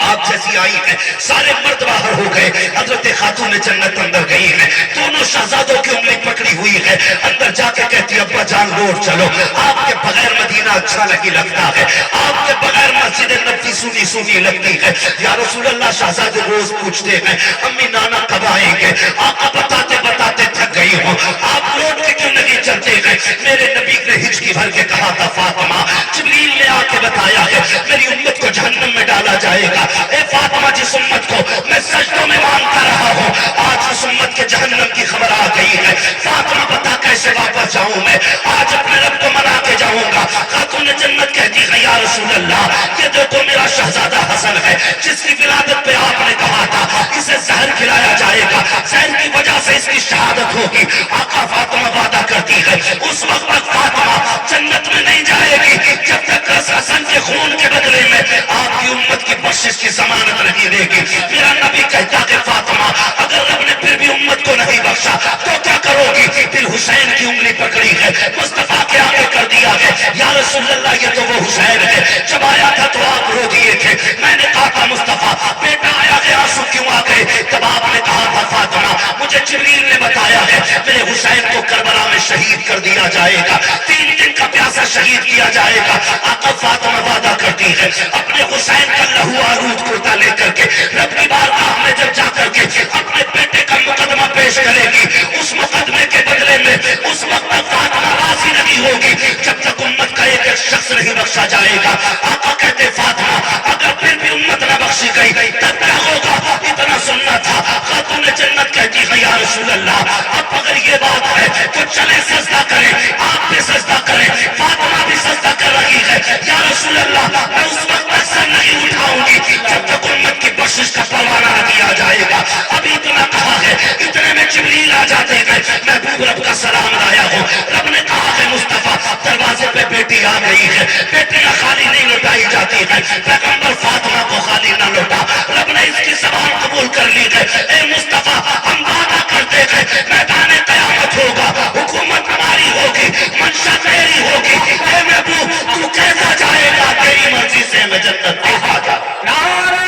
آپ جیسی آئی ہے، سارے مرد باہر ہو گئے، حضرت خاتون جنت اندر گئی ہے، دونوں شہزادوں کی انگلی پکڑی ہوئی ہے، اندر جا کے کہتی ہے ابا جان لوٹ چلو، آپ کے بغیر مدینہ اچھا نہیں لگتا ہے، آپ کے بغیر مسجد نبوی سونی سونی لگتی ہے۔ یا رسول اللہ شہزادے روز پوچھتے ہیں امی نانا کب آئیں گے؟ آقا بتاتے بتاتے تھک گئی ہوں، آپ لوٹ کے کیوں نہیں چلتے گئے؟ میرے نبی نے ہچکی بھر کے کہا تھا فاطمہ، جبریل نے آ کے بتایا ہے میری امت کو جہنم میں ڈالا جائے گا۔ اے فاطمہ، جس امت کو میں سجدوں میں مانتا رہا ہوں آج اس امت کے جہنم کی خبر آ گئی ہے۔ فاطمہ بتا کیسے واپس جاؤں میں؟ آج اپنے رب کو منا کے جاؤں گا۔ خاتون جنت کہتی ہے یا رسول اللہ یہ دیکھو میرا شہزادہ حسن ہے جس کی ولادت پہ آپ نے کہا تھا اسے زہر کھلایا جائے گا، زہر کی وجہ سے اس کی شہادت ہوگی۔ آقا فاطمہ وعدہ کرتی ہے اس وقت تک فاطمہ جنت میں نہیں جائے گی جب تک حسن کے خون کے بدلے میں آپ کی امت کی بخشش کی ضمانت نہیں دے گی۔ میرا نبی کہتا کہ فاطمہ اگر رب نے پھر بھی امت کو نہیں بخشا تو کیا کرو گی؟ پھر حسین کی انگلی پکڑی ہے، مصطفیٰ کے آگے کر دیا ہے، یا رسول اللہ یہ تو وہ حسین ہے، جب آیا تھا تو آپ رو دیے تھے، میں نے کہا تھا مصطفیٰ بیٹا آیا ہے آنسو کیوں آ گئے؟ تب آپ نے کہا تھا فاطمہ مجھے جبریل نے بتایا ہے میرے حسین کو کربلا میں شہید کر دیا جائے گا، 3 دن کا پیاسا شہید کیا جائے گا۔ آقا فاطمہ وعدہ کرتی ہے اپنے حسین کا لہو آلود کرتا لے کر کے رب کی بارگاہ میں جب جا کر کے اپنے بیٹے کا مقدمہ پیش کرے گی، اس مقدمے کے بدلے میں اس وقت تک فاطمہ راضی نہیں ہوگی جب تک امت کا ایک شخص نہیں بخشا جائے گا۔ آقا کہتے فاطمہ اگر پھر بھی امت نہ بخشی گئی تب کیا ہوگا؟ اتنا سننا تھا۔ خاتون جنت کہتی ہے یا رسول اللہ اب اگر یہ بات ہے تو چلے سجدہ کریں، آپ بھی سجدہ کریں۔ فاطمہ بھی سجدہ کر رہی ہے، یا رسول اللہ میں اس وقت تک سر نہیں اٹھاؤں گی جب تک امت کی بخشش کا پروانہ نہ دیا جائے گا۔ ابھی اتنا کہا ہے، اتنے میں جبریل آ جاتے ہیں، محبوب رب کا سلام لایا ہوں۔ رب نے کہا ہے مصطفیٰ دروازے پہ بیٹی آ گئی ہے، بیٹیاں خالی نہیں لوٹائی جاتی ہے، پیغمبر فاطمہ کو خالی نہ لوٹا، رب نے اس کی زبان قبول کر لی ہے۔ اے مصطفیٰ ہم وعدہ کرتے ہیں میدان قیامت ہوگا، حکومت ہماری ہوگی، منشا تیری ہوگی، اے محبوب تو کیسا جائے گا؟ تیری مرضی سے میں جنت میں آ جا۔ نعرہ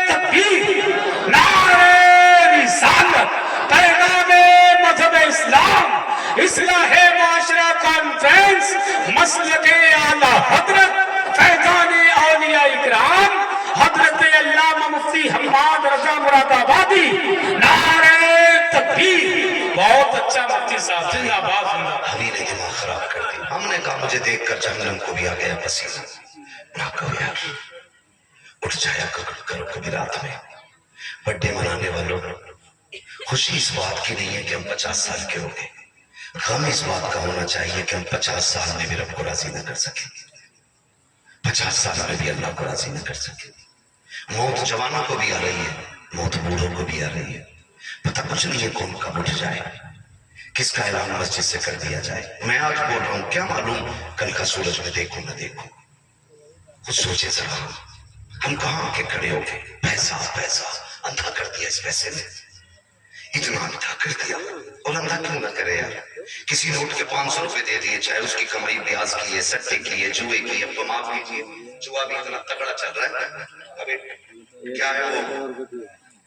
تکبیر، نعرہ رسالت، پیغام مذہب اسلام، اصلاح معاشرہ کانفرنس، مسلک اعلی حضرت فیضان اولیاء اکرام حضرت علامہ مفتی حماد رضا مراد آبادی، نعرہ تکبیر۔ بہت اچھا مفتی صاحب، زندہ باد زندہ باد۔ ابھی نے دماغ خراب کر دی۔ ہم نے کہا مجھے دیکھ کر جہنم کو بھی آ گیا پسینہ، نہ کہو یار اٹھ جایا کرو کبھی رات میں۔ برتھ ڈے منانے والوں خوشی اس بات کی نہیں ہے کہ ہم 50 سال کے ہو گئے، غم اس بات کا ہونا چاہیے کہ ہم 50 سال میں بھی رب کو راضی نہ کر سکیں، 50 سال میں بھی اللہ کو راضی نہ کر سکیں۔ موت جوانوں کو بھی آ رہی ہے، موت بوڑھوں کو بھی آ رہی ہے، پتہ کچھ نہیں ہے کون کب اٹھ جائے، کس کا اعلان مسجد سے کر دیا جائے۔ میں آج بول رہا ہوں، کیا معلوم کل کا سورج میں دیکھوں نہ دیکھوں، خود سوچے ذرا۔ ہم کہاں کے کھڑے ہو گئے؟ پیسہ پیسہ اندھا کر دیا اس پیسے نے، اتنا اندھا کر دیا. اور اندھا کیوں نہ کرے یار؟ کسی نے اٹھ کے 500 روپے دے دیے، چاہے اس کی کمائی بیاز کی ہے، سٹے کی ہے، جوئے کی ہے. معاف کیجیے، جوا بھی اتنا تگڑا چل رہا ہے. ابھی کیا ہے وہ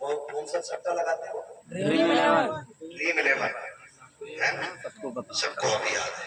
وہ کون سا سٹا لگاتے ہیں وہ؟ ڈریم 11 سب کو ابھی یاد ہے.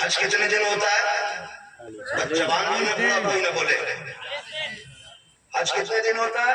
حج کتنے دن ہوتا ہے؟ جوان بھی نہ بوڑھا کوئی نہ بولے. حج کتنے دن ہوتا ہے؟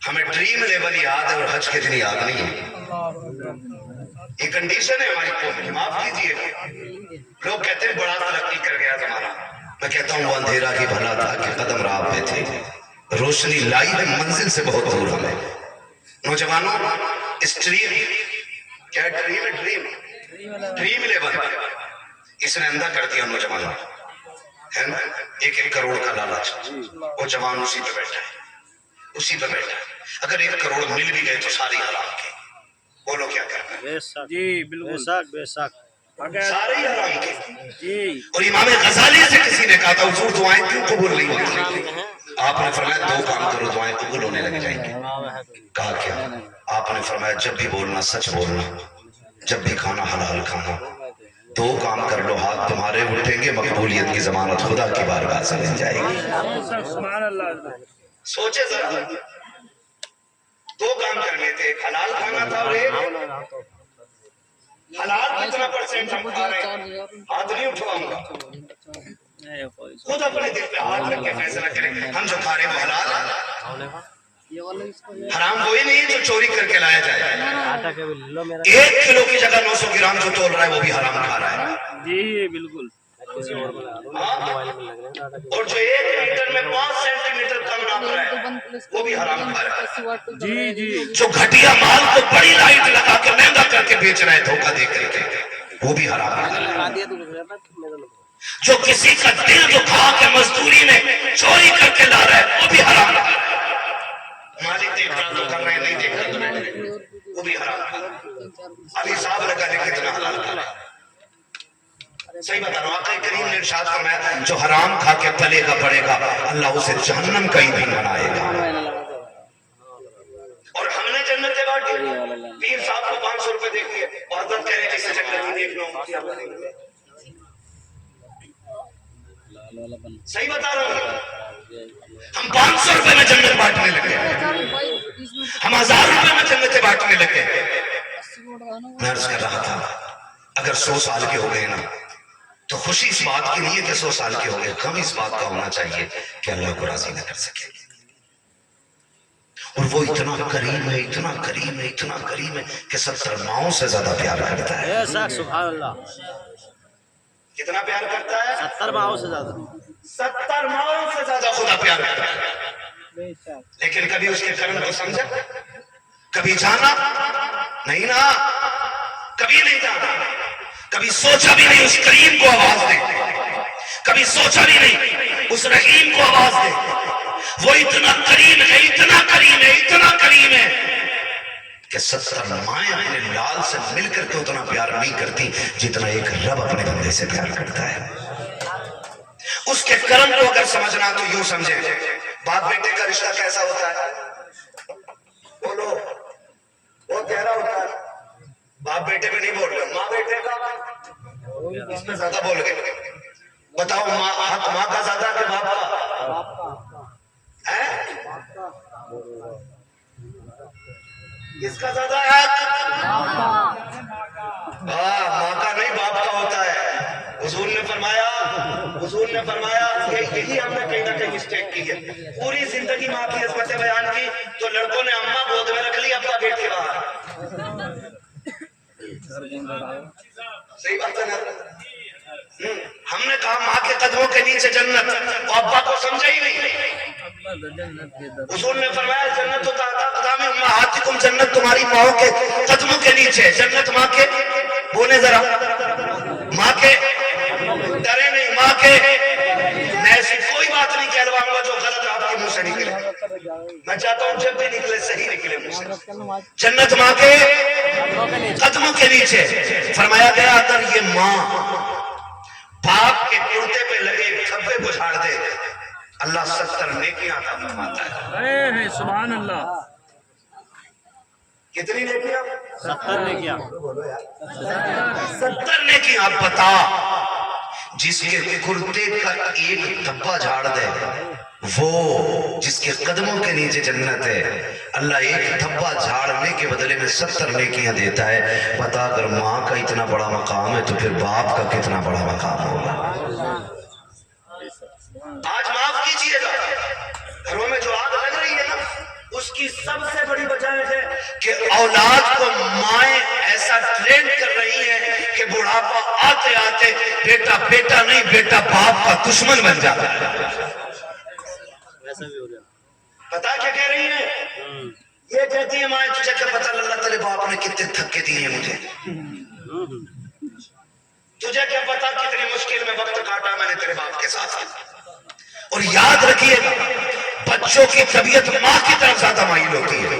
ہمیں ڈریم لیول یاد ہے اور حج کے دن یاد نہیں ہے. یہ کنڈیشن ہے ہماری قوم کی. معاف کیجیے، لوگ کہتے ہیں بڑا ترقی کر گیا زمانہ. میں کہتا ہوں وہ اندھیرا کی بھلا تھا کہ قدم راہ پہ تھے، روشنی لائی ہے منزل سے بہت دور ہمیں. نوجوانوں اس ڈریم، کیا ڈریم ہے؟ ڈریم 11 اس نے اندھا کر دیا نوجوانوں ہے نا. 1 کروڑ کا لالچ، وہ جوان اسی پہ بیٹھا ہے، اسی پہ بیٹھا ہے. اگر 1 کروڑ مل بھی گئے تو ساری حرام کے. بولو کیا کرنا ہے؟ جی بالکل. بے شک اگر سارے ہی حرام کے. جی اور امام غزالی سے کسی نے کہا تھا حضور دعائیں کیوں قبول نہیں ہوتی؟ آپ نے فرمایا 2 کام کرو دعائیں قبول ہونے لگ جائیں گی. کہا کیا؟ آپ نے فرمایا جب بھی بولنا سچ بولنا، جب بھی کھانا حلال کھانا. 2 کام کر لو، ہاتھ تمہارے اٹھیں گے، مقبولیت کی ضمانت خدا کی بارگاہ سے مل جائے گی. سبحان اللہ. سوچے ذرا، 2 کام کرنے تھے، ایک حلال کھانا تھا اور ایک حلال. کتنا پرسنٹ ہم کھا رہے ہیں؟ ہاتھ نہیں اٹھواؤں گا، خود اپنے دل پہ ہاتھ رکھ کے فیصلہ کریں. ہم جو کھا رہے ہیں وہ حلال ہے؟ حرام وہی نہیں جو چوری کر کے لایا جائے. 1 کلو کی جگہ 900 گرام جو تول رہا ہے وہ بھی حرام کھا رہا ہے. جی بالکل. اور جو 1 لیٹر میں 5 سینٹی میٹر کم ناپ رہا ہے وہ بھی حرام کھا رہا ہے. جی جی. جو گھٹیا مال کو بڑی لائٹ لگا کے مہنگا کر کے بیچ رہا ہے دھوکہ دے کر کے، وہ بھی حرام کھا رہا ہے. جو کسی کا دل دکھا کے مزدوری میں چوری کر کے لا رہا ہے وہ بھی حرام کھا رہا ہے. مالک دیکھ رہا تو کر رہے ہیں، نہیں دیکھ رہا تو بیٹھ رہے، وہ بھی حرام کھا رہا ہے. علی صاحب لگا لے کتنا حلال کھا رہا ہے. صحیح بتا رہا ہوں. آقا کریم نے ارشاد فرمایا جو حرام کھا کے پلے گا پڑے گا اللہ اسے جہنم کا ایندھن بنائے گا. اور ہم نے جنتیں بانٹی. پیر صاحب کو 500 روپے دے دیے اور حضرت کہہ رہے جسے جنت نہیں دیکھ رہا ہوں. صحیح بتا رہا ہوں. ہم 500 روپے میں جنت بانٹنے لگے، ہم 1000 روپے میں جنتیں بانٹنے لگے. میں عرض کر رہا تھا اگر 100 سال کے ہو گئے نا تو خوشی اس بات کی نہیں ہے کہ 100 سال کے ہو گئے، غم اس بات کا ہونا چاہیے کہ اللہ کو راضی نہ کر سکے. اور وہ اتنا کریم ہے، اتنا کریم ہے، اتنا کریم ہے کہ 70 ماؤں سے زیادہ پیار کرتا ہے. سبحان اللہ. کتنا پیار کرتا ہے؟ 70 ماؤں سے زیادہ. 70 ماؤں سے زیادہ خدا پیار کرتا ہے. لیکن کبھی اس کے کرم کو سمجھا؟ کبھی جانا نہیں نا، کبھی نہیں جانا. کبھی سوچا بھی نہیں اس کریم کو آواز دے، کبھی سوچا بھی نہیں اس رحیم کو آواز دے. وہ اتنا کریم ہے، اتنا کریم ہے، اتنا کریم ہے کہ 70 مائیں اپنے لال سے مل کر کے اتنا پیار نہیں کرتی جتنا ایک رب اپنے بندے سے پیار کرتا ہے. اس کے کرم کو اگر سمجھنا تو یوں سمجھے باپ بیٹے کا رشتہ کیسا ہوتا ہے؟ بولو، بہت گہرا ہوتا ہے. باپ بیٹے پہ نہیں بول رہے، ماں بیٹے کا اس پہ زیادہ بول گئے. بتاؤ حق ماں کا زیادہ کہ باپ کا؟ کس کا زیادہ ہے؟ ماں کا نہیں باپ کا ہوتا ہے. حضور نے فرمایا یہی ہم نے کہیں نہ کہیں مسٹیک کی ہے. پوری زندگی ماں کی عظمتیں بیان کی تو لڑکوں نے اماں گود میں رکھ لی ابا گیٹ کے باہر. صحیح بات ہے نا. ہم نے کہا ماں کے قدموں کے نیچے جنت، تو ابا کو سمجھا ہی نہیں. حضور نے فرمایا جنت و قدام امہاتکم، جنت تمہاری ماؤں کے قدموں کے نیچے. جنت ماں کے، بولے ذرا، ماں کے ڈرے نہیں، ماں کے. میں ایسی کوئی بات نہیں کہلواؤں گا جو غلط آپ کے منہ سے نکلے. میں چاہتا ہوں جب بھی نکلے صحیح نکلے منہ سے. جنت ماں کے قدموں کے نیچے. پیچھے فرمایا گیا اگر یہ ماں باپ کے کرتے پہ لگے کھبے کو جھاڑ دے اللہ 70 نیکیاں عطا فرماتا ہے. اے سبحان اللہ. کتنی نیکیاں؟ 70 نے کیا 70 نیکیاں. آپ بتا جس کے کرتے کا ایک دھبا جھاڑ دے وہ جس کے قدموں کے نیچے جنت ہے اللہ ایک دھبا جھاڑنے کے بدلے میں 70 نیکیاں دیتا ہے. بتا اگر ماں کا اتنا بڑا مقام ہے تو پھر باپ کا کتنا بڑا مقام ہوگا. آج معاف کیجئے گا گھروں میں جو آگ لگ رہی ہے نا اس کی سب سے بڑی وجہ ہے کہ اولاد کو مائیں ایسا ٹرین کر رہی ہیں کہ بڑھاپا آتے آتے بیٹا بیٹا نہیں بیٹا باپ کا دشمن بن جاتا ہے. پتا کیا کہہ رہی ہیں؟ یہ کہتی ہے مائیں تجھے کیا پتا اللہ تیرے باپ نے کتنے دھکے دیے ہیں مجھے, تجھے کیا پتا کتنی مشکل میں وقت کاٹا میں نے تیرے باپ کے ساتھ. اور یاد رکھیے بچوں کی طبیعت ماں کی طرف زیادہ مائل ہوتی ہے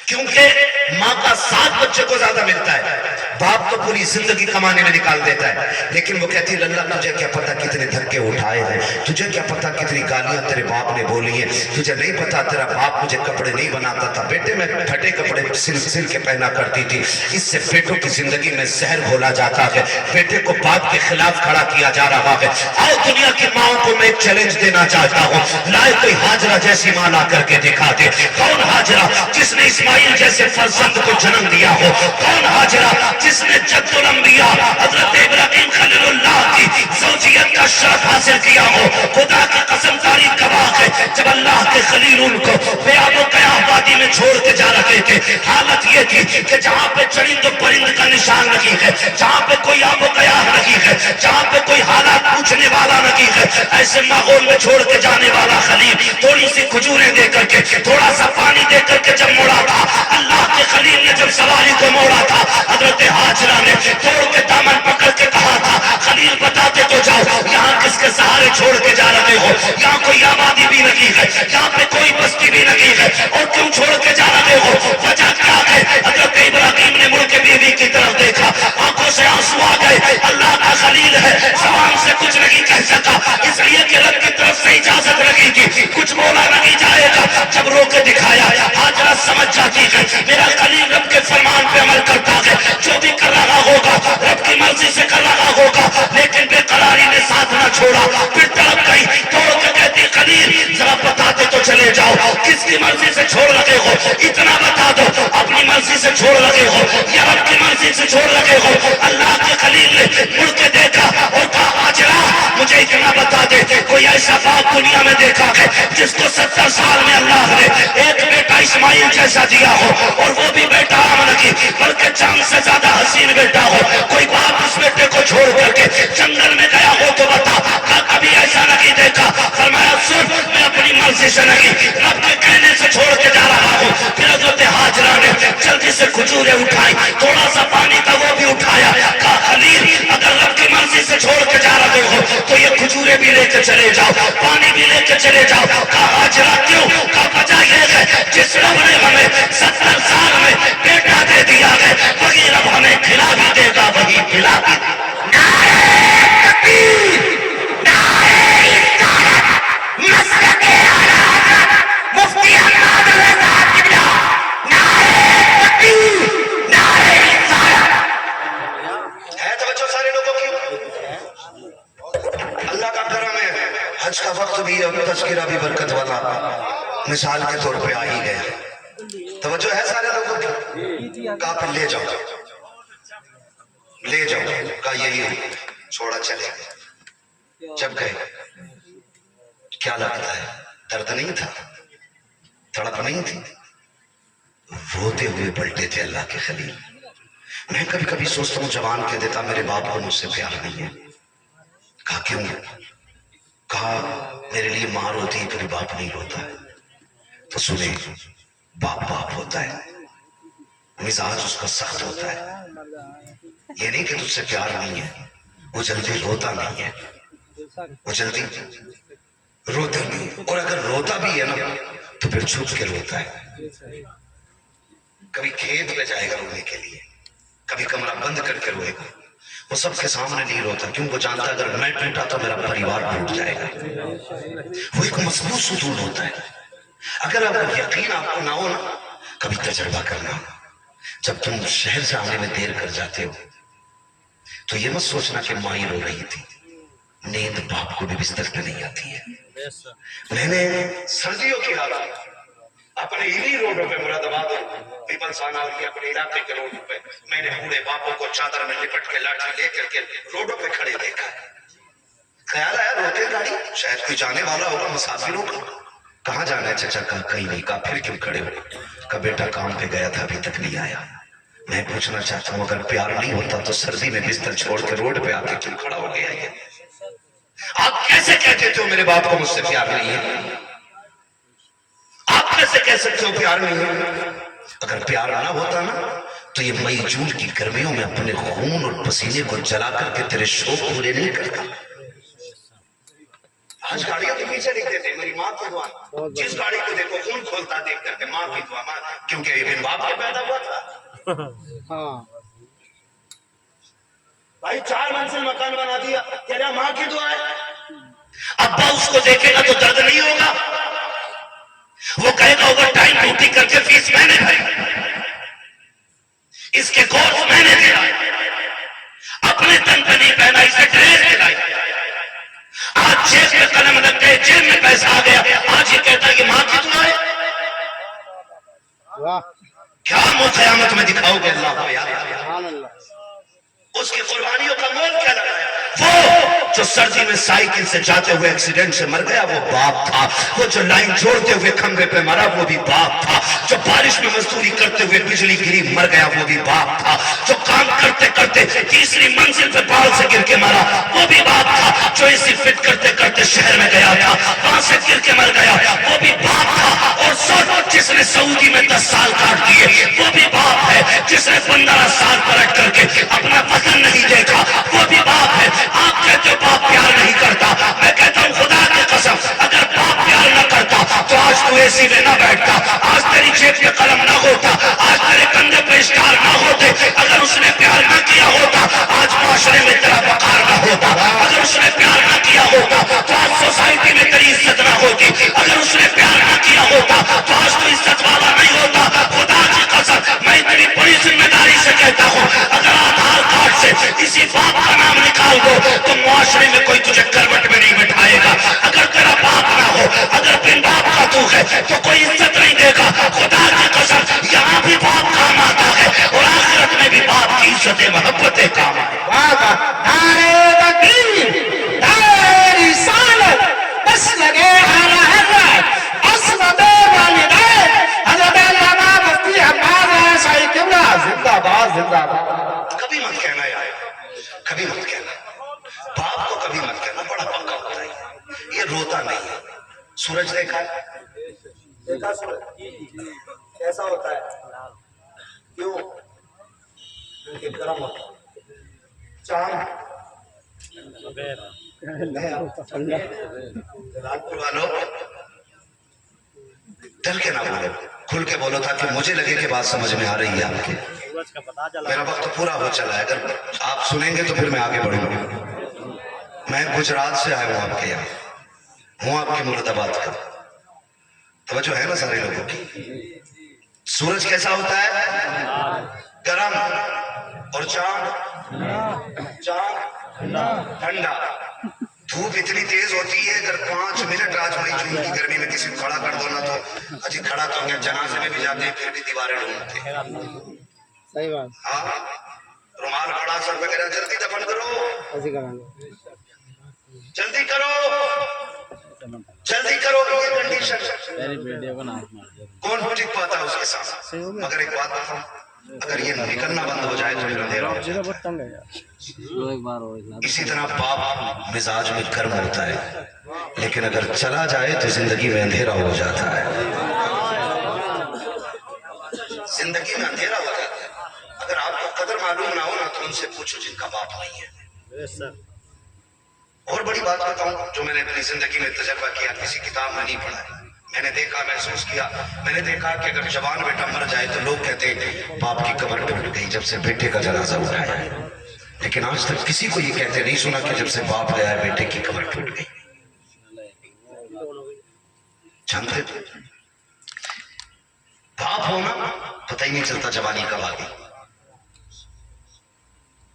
کیونکہ ماں کا ساتھ بچے کو زیادہ ملتا ہے. باپ تو پوری زندگی کمانے میں نکال دیتا ہے لیکن وہ کہتی ہے اللہ تجھے کیا پتا کتنے دھکے اٹھائے ہیں, تجھے کیا پتا کتنی گالیاں تیرے باپ نے بولی ہیں, تجھے نہیں پتا تیرا باپ مجھے کپڑے نہیں بناتا تھا بیٹے میں پھٹے کپڑے سل کے پہنا کرتی تھی. اس سے بیٹوں کی زندگی میں زہر گھولا جاتا ہے, بیٹے کو باپ کے خلاف کھڑا کیا جا رہا ہے. آؤ دنیا کی ماؤں کو میں ایک چیلنج دینا چاہتا ہوں, لائے کوئی ہاجرہ جیسی ماں لا کر کے دکھا دے. کون ہاجرہ جس نے اسماعیل جیسے فرزند کو جنم دیا ہو, کون ہاجرہ جس نے جد الانبیاء حضرت ابراہیم خلیل اللہ کی زوجیت کا شرف حاصل کیا ہو. خدا کی قسم تاریخ گواہ ہے جب اللہ کے خلیل ان کو بے آب و قیام وادی میں چھوڑ کے جا رہے تھے حالت یہ تھی کہ جہاں پہ چرند و پرند کا نشان نہیں ہے, جہاں پہ کوئی آب و قیام نہیں ہے, جہاں پہ کوئی حالات پوچھنے والا نہیں ہے, ایسے ماحول میں چھوڑ کے جانے والا خلیل تھوڑی سی کھجوریں دے کر کے تھوڑا سا پانی دے کر کے جب موڑا تھا, اللہ کے خلیل نے جب سواری کو موڑا تھا حضرت ہاجرہ نے توڑ کے دامن پکڑ کے کہا تھا خلیل بتاتے تو جاؤ یہاں کس کے سہارے چھوڑ کے جا رہے ہو, یہاں کوئی آبادی بھی نہیں ہے, یہاں پہ کوئی بستی بھی نہیں ہے, اور تم چھوڑ کے جا رہے ہو وجہ کیا ہے؟ حضرت ابراہیم نے مڑ کے بیوی کی طرف دیکھا, آنکھوں سے آنسو آ گئے. اللہ کا خلیل ہے زبان سے کچھ نہیں کہہ سکا اس لیے کہ رب کی طرف سے اجازت لگی تھی کچھ بولا نہیں جائے گا. جب رو کے دکھایا ہاجرہ سمجھ جاتی ہے میرا خلیل رب کے فرمان پہ عمل کرتا ہے, جو بھی کر رہا ہوگا رب کی مرضی سے کر رہا ہوگا. لیکن بے قراری نے ساتھ نہ چھوڑا, پھر تڑپ گئی توڑ کے کہتی خلیل ذرا بتاتے تو چلے جاؤ کس کی مرضی سے چھوڑ رہے ہو, اتنا بتا دو اپنی مرضی سے چھوڑ رہے ہو یا رب کی مرضی سے چھوڑ رہے ہو. اللہ کے خلیل نے مڑ کے دیکھا اور کہا ہاجرہ مجھے اتنا بتا دے کوئی ایسا باپ دنیا میں دیکھا ہے جس کو 70 سال میں اللہ نے ایک بیٹا اسماعیل جیسا دیا ہو, اور وہ بھی بیٹا عام نہیں بلکہ چاند سے زیادہ حسین بیٹا ہو. کوئی باپ اس بیٹے کو چھوڑ کر کے جنگل میں گیا ہو تو بتا, کبھی ایسا نہیں دیکھا. فرمایا سن میں اپنی مرضی سے نہیں رب کے کہنے سے چھوڑ کے جا رہا ہوں. پھر حضرت ہاجرہ نے جلدی سے کھجوریں اٹھائی, تھوڑا سا پانی تھا وہ بھی اٹھایا, کہا خلیل اگر رب کی مرضی سے چھوڑ کے جا رہے ہو تو یہ کھجوریں بھی لے کے چلے جاؤ, پانی بھی لے کے چلے جاؤ. کہا ہاجرہ کیوں؟ کہا وجہ یہ ہے جس رب نے ہمیں 70 سال میں بیٹا دے دیا ہے وہی رب ہمیں کھلا بھی دے گا وہی پلا بھی دے گا. نعرہ تکبیر, نعرہ رسالت, مسلک اعلی حضرت مفتی احمد رضا قبلہ, نعرہ تکبیر, نعرہ رسالت. ہے توجہ سارے لوگوں کی؟ اللہ کا کرم ہے حج کا وقت بھی اور تذکرہ بھی برکت والا مثال کے طور پہ آ ہی گیا. توجہ ہے سارے لوگوں کی؟ کہا پھر لے جاؤ لے جاؤ, کہا یہی چھوڑا چلے گئے. جب گئے کیا لگتا ہے درد نہیں تھا, تڑپ نہیں تھی, روتے ہوئے پلٹے تھے اللہ کے خلیل. میں کبھی کبھی سوچتا ہوں جوان کہہ دیتا میرے باپ کو مجھ سے پیار نہیں ہے. کہا کیوں؟ کہا میرے لیے ماں روتی ہے کبھی باپ نہیں روتا ہے. تو سنیں باپ باپ ہوتا ہے, مزاج اس کا سخت ہوتا ہے. یہ نہیں کہ تجھ سے پیار نہیں ہے, وہ جلدی روتا نہیں ہے, وہ جلدی روتا نہیں, اور اگر روتا بھی ہے نا تو پھر چھپ کے روتا ہے. کبھی کھیت میں جائے گا رونے کے لیے, کبھی کمرہ بند کر کے روئے گا. وہ سب کے سامنے نہیں روتا کیوں وہ جانتا ہے اگر میں ٹوٹا تو میرا پریوار ٹوٹ جائے گا. وہ ایک مضبوط ستون ہوتا ہے. اگر آپ کو یقین آپ کو نہ ہو نا کبھی تجربہ کرنا جب تم شہر سے آنے میں دیر کر جاتے ہو تو یہ مت سوچنا کہ ماں ہی رو رہی تھی. نیند باپ کو بھی بستر پہ نہیں آتی ہے. میں نے سردیوں کی حالت اپنے انہی روڈوں پہ مراد آباد پیپلز آنال کی اپنے علاقے کے روڈوں پہ میں نے بوڑھے باپوں کو چادر میں لپٹ کے لاٹھی لے کر کے روڈوں پہ کھڑے دیکھا. خیال آیا روکے گاڑی شاید کوئی جانے والا ہوگا مسافروں کا. کہاں جانا ہے چچا؟ کہا کہیں نہیں. کہا پھر کیوں کھڑے ہو؟ کہا بیٹا کام پہ گیا تھا ابھی تک نہیں آیا. میں پوچھنا چاہتا ہوں اگر پیار نہیں ہوتا تو سردی میں بستر چھوڑ کے روڈ پہ آ کے کیوں کھڑا ہو گیا؟ یہ آپ کیسے کہہ دیتے ہو میرے باپ کو مجھ سے پیار نہیں ہے؟ آپ کیسے کہہ سکتے ہو پیار نہیں ہے؟ اگر پیار نہ ہوتا نا تو یہ مئی جون کی گرمیوں میں اپنے خون اور پسینے کو جلا کر کے تیرے شوق پورے نہیں کرتا. آج گاڑیوں کے پیچھے لکھ دیتے میری ماں کی دعا. جس گاڑی کو دیکھو خون کھولتا دیکھ کر کے ماں کی دعا. ماں کیونکہ یہ بن باپ کے پیدا ہوا تھا. بھائی 4 منزل مکان بنا دیا کہہ رہا ماں کی دعا ہے. ابا اس کو دیکھے گا تو درد نہیں ہوگا. وہ کہے گا اوور ٹائم ڈیوٹی کر کے فیس میں نے بھری اس کے کورس میں نے دیا اپنے تن پہ نہیں پہنا اسے ڈریس دلائی. آج جیب میں قلم لگ گئے جیب میں پیسہ آ گیا آج یہ کہتا ہے کہ ماں کی دعا ہے. کیا منہ قیامت میں دکھاؤ گے اللہ کو یاد؟ اس کی قربانیوں کا مول کیا لگایا؟ وہ جو سردی میں سائیکل سے جاتے ہوئے ایکسیڈنٹ سے مر گیا وہ باپ تھا. وہ جو لائن جوڑتے ہوئے کھمبے پہ مرا وہ بھی باپ تھا. جو بارش میں مزدوری کرتے ہوئے بجلی گری مر گیا وہ بھی باپ تھا. جو کام کرتے کرتے 3ری منزل پہ پال سے گر کے مرا وہ بھی باپ تھا. جو اسی فٹ کرتے کرتے شہر میں گیا تھا وہاں سے گر کے مر گیا وہ بھی باپ تھا. اور جس نے سعودی میں 10 سال کاٹ دیے وہ بھی باپ ہے. جس نے 15 سال پلٹ کر کے اپنا وطن نہیں دیکھا وہ بھی باپ ہے. آپ کہتے ہو باپ پیار نہیں کرتا. میں کہتا ہوں خدا کی قسم اگر باپ پیار نہ کرتا تو آج تو اے سی میں نہ بیٹھتا. آج تیری جیب میں قلم نہ ہوتا. آج تیرے کندھے پہ اسٹار نہ ہوتے. اگر اس نے پیار نہ کیا ہوتا آج معاشرے میں تیرا وقار نہ ہوتا. اگر اس نے پیار نہ کیا ہوتا تو آج سوسائٹی میں تیری عزت نہ ہوتی. اگر اس نے پیار نہ کیا ہوتا تو آج تو عزت والا نہیں ہوتا. خدا کی قسم میں اتنی بڑی ذمہ داری سے کہتا ہوں اگر آدھار کارڈ سے کسی باپ کا نام نکال دو تو معاشرے میں کوئی تجھے کروٹ میں نہیں بٹھائے گا. اگر تیرا باپ نہ ہو اگر بن باپ کا تو ہے تو کوئی عزت نہیں دے گا. خدا کی قسم یہاں بھی باپ کام آتا ہے اور آخرت میں بھی باپ کی عزت محبتیں کام آئے. نعرے تکبیر نعرے رسالت بس لگے آنا ہے عصمت والدین حضرت علامہ مفتی عباس شاہی قبلہ زندہ باد زندہ باد. کبھی مت کہنا یار کبھی مت کہنا باپ کو کبھی مت کہنا بڑا پکا ہوتا ہے. یہ روتا نہیں ہے. سورج دیکھا ہے دیکھا سورج کیسا ہوتا ہے؟ کیوں؟ کیونکہ گرم ہوتا ہے. چاند رات والو ڈر کے نہ بولو کھل کے بولو تاکہ مجھے لگے کہ بات سمجھ میں آ رہی ہے آپ کے. میرا وقت پورا ہو چلا ہے اگر آپ سنیں گے تو پھر میں آگے بڑھوں گا. میں گجرات سے آیا ہوں آپ کے یہاں ہوں آپ کے مراد آباد کا. توجہ ہے نا سارے لوگوں کی؟ سورج کیسا ہوتا ہے؟ گرم. اور چاند ٹھنڈا. دھوپ اتنی تیز ہوتی ہے اگر 5 منٹ آج مئی جون کی گرمی میں کسی کو کھڑا کر دو نا تو اجی کھڑا تو ہم جنازے میں بھی جاتے ہیں پھر بھی دیواریں ڈھونڈتے ہیں. صحیح بات. ہاں رومال پڑا سر وغیرہ جلدی دفن کرو جلدی کرو جلدی کرو. یہ کنڈیشن کون ٹک پاتا ہے اس کے ساتھ؟ مگر ایک بات بتاؤں اگر یہ نکلنا بند ہو جائے تو پھر اندھیرا ہو جاتا ہے. اسی طرح باپ مزاج میں گرم ہوتا ہے لیکن اگر چلا جائے تو زندگی میں اندھیرا ہو جاتا ہے. زندگی میں اندھیرا ہو جاتا ہے. اگر آپ کو قدر معلوم نہ ہو نا تو ان سے پوچھو جن کا باپ نہیں ہے. اور بڑی بات بتاؤں جو میں نے اپنی زندگی میں تجربہ کیا کسی کتاب میں نہیں پڑھا ہے. میں نے دیکھا محسوس کیا، میں نے دیکھا کہ اگر جوان بیٹا مر جائے تو لوگ کہتے ہیں باپ کی قبر ٹوٹ گئی جب سے بیٹے کا جنازہ اٹھایا ہے، لیکن آج تک کسی کو یہ کہتے نہیں سنا کہ جب سے باپ گیا ہے بیٹے کی قبر ٹوٹ گئی۔ جانتے باپ ہونا پتہ ہی نہیں چلتا جوانی کب آ گئی،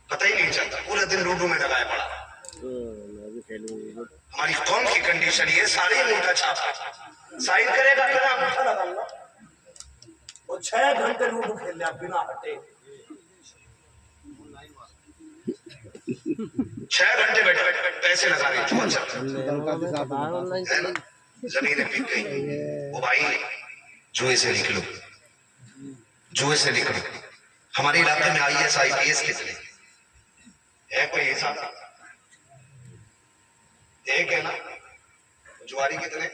پتہ ہی نہیں چلتا، پورا دن لوڈو میں لگایا پڑا۔ ہماری قوم کی کنڈیشن یہ سارے منہ کا چھاپا سائن کرے گا بنا انگوٹھا لگاؤں گا، وہ 6 گھنٹے لوڈو کھیل لیا بنا ہٹے، 6 گھنٹے بیٹھے پیسے لگا رہے چوہا چل زمینیں بک گئی۔ وہ بھائی جوئے سے نکلو، جوئے سے نکلو۔ ہمارے علاقے میں IAS IPS کتنے ہے؟ کوئی حساب ایک ہے نا؟ جواری کتنے؟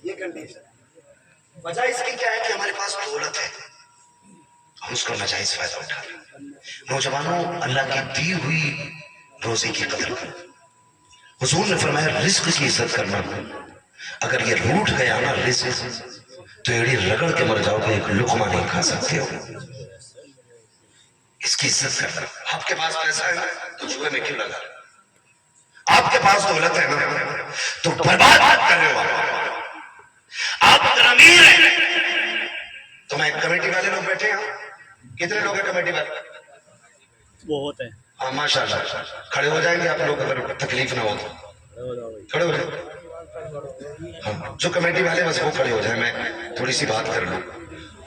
یہ کنڈیشن وجہ اس کی کیا ہے کہ ہمارے پاس دولت ہے، ہم اس کا ناجائز فائدہ اٹھا رہے ہیں۔ نوجوانوں، اللہ کی دی ہوئی روزی کی قدر کرو۔ حضور نے فرمایا رزق کی عزت کرنا، اگر یہ روٹ گیا نا رزق تو ایڑی رگڑ کے مر جاؤ گے، ایک لقمہ نہیں کھا سکتے ہو۔ اس کی عزت کرنا۔ آپ کے پاس پیسہ ہے نا تو جوئے میں کیوں لگا؟ آپ کے پاس دولت ہے نا تو برباد مت کر رہے ہو۔ آپ اگر امیر ہیں تو میں کمیٹی والے لوگ بیٹھے ہیں، کتنے لوگ ہیں کمیٹی والے؟ بہت ہے۔ ہاں ماشاءاللہ، کھڑے ہو جائیں گے آپ لوگ اگر تکلیف نہ ہو تو، کھڑے ہو جائیں۔ ہاں جو کمیٹی والے بس وہ کھڑے ہو جائیں، میں تھوڑی سی بات کر لوں۔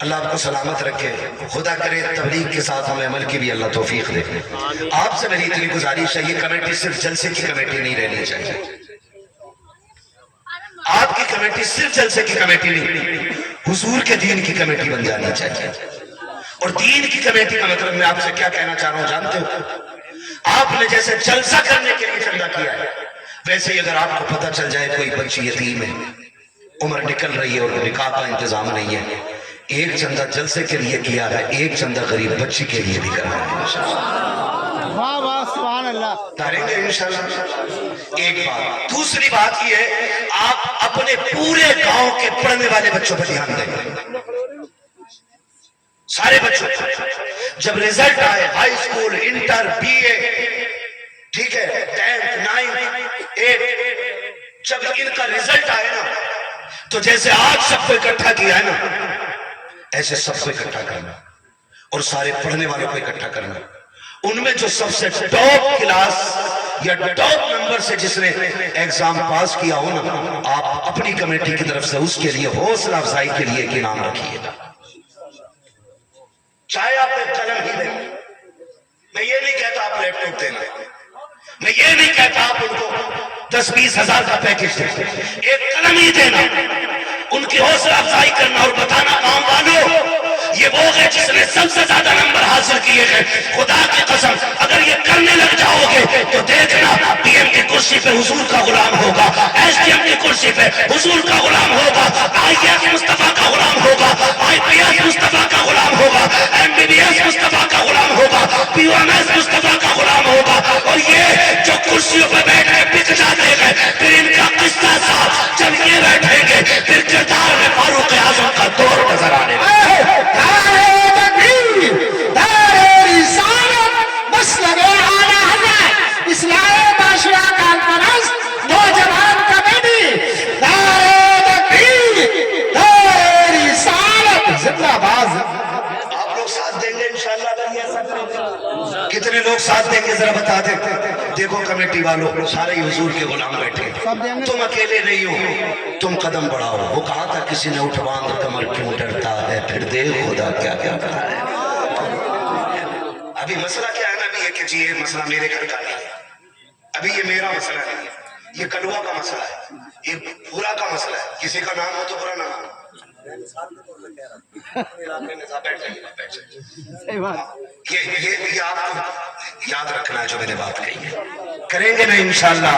اللہ آپ کو سلامت رکھے، خدا کرے تبلیغ کے ساتھ ہمیں عمل کی بھی اللہ توفیق دے۔ آپ سے میری اتنی گزارش ہے، یہ کمیٹی صرف جلسے کی کمیٹی نہیں رہنی چاہیے، آپ کی کمیٹی صرف جلسے کی کمیٹی نہیں، حضور کے دین کی کمیٹی بن جانی چاہیے۔ اور دین کی کمیٹی کا مطلب میں آپ سے کیا کہنا چاہ رہا ہوں جانتے ہو؟ آپ نے جیسے جلسہ کرنے کے لیے چندہ کیا ہے، ویسے ہی اگر آپ کو پتہ چل جائے کوئی بچی یتیم ہے، عمر نکل رہی ہے اور نکاح کا انتظام نہیں ہے، ایک چندہ جلسے کے لیے کیا ہے، ایک چندہ غریب بچی کے لیے بھی کرنا ہے۔ واہ واہ سبحان اللہ۔ کریں گے انشاءاللہ۔ ایک بات، دوسری بات یہ ہے آپ اپنے پورے گاؤں کے پڑھنے والے بچوں پر دھیان دیں، سارے بچوں۔ جب رزلٹ آئے ہائی اسکول، انٹر، BA، ٹھیک ہے، 10th 9th 8th، جب ان کا رزلٹ آئے نا تو جیسے آج سب کو اکٹھا کیا ہے نا ایسے سب کو اکٹھا کرنا اور سارے پڑھنے والوں کو اکٹھا کرنا۔ ان میں جو سب سے ٹاپ کلاس یا ٹاپ نمبر سے جس نے ایگزام پاس کیا ہو نا، آپ اپنی کمیٹی کی طرف سے اس کے لیے حوصلہ افزائی کے لیے ایک انعام رکھیے گا، چاہے آپ ایک قلم ہی دیں۔ میں یہ نہیں کہتا آپ لیپ ٹاپ دینا، میں یہ نہیں کہتا آپ ان کو 10-20 ہزار کا پیکج دیں، ایک قلم ہی دینا، ان کی حوصلہ افزائی کرنا اور بتانا گاؤں والوں یہ وہ ہے جس نے سب سے زیادہ نمبر حاصل کیے ہیں۔ خدا کی قسم اگر یہ کرنے لگ جاؤ گے تو دیکھنا PM کی کرسی پہ حضور کا غلام ہوگا، SDM کی کرسی پہ حضور کا غلام ہوگا، IAS مصطفیٰ کا غلام ہوگا، IPS مصطفیٰ کا غلام ہوگا، MBBS مصطفیٰ کا غلام ہوگا، POMS مصطفیٰ کا غلام ہوگا۔ اور یہ جو کرسیوں پہ بیٹھ کے بک جاتے ہیں پھر ان کا قصہ صاحب جب یہ بیٹھیں گے پھر کردار میں فاروق اعظم کا دور نظر آنے لگے۔ اسلام معاشرہ کانفرنس نوجوان کمیٹی نعرہ تکبیر نعرہ رسالت زندہ باد۔ آپ لوگ ساتھ دیں گے انشاءاللہ اگر یہ ایسا کریں؟ کتنے لوگ ساتھ دیں گے ذرا بتا دیں۔ دیکھو کمیٹی والوں سارے حضور کے غلام بیٹھے، تم اکیلے نہیں ہو، تم قدم بڑھاؤ۔ وہ کہا تھا کسی نے اٹھ باندھ کمر کیوں ڈرتا ہے، پھر دیکھ خدا کیا کیا کرتا ہے۔ ابھی مسئلہ کیا ہے نا، ابھی یہ کہ جی یہ مسئلہ میرے گھر کا نہیں ہے، ابھی یہ میرا مسئلہ نہیں ہے، یہ کلوا کا مسئلہ ہے، یہ پورا کا مسئلہ ہے۔ کسی کا نام ہو تو پورا نام ہو۔ یہ آپ کو یاد رکھنا ہے جو میں نے بات کہی ہے، کریں گے نا انشاءاللہ۔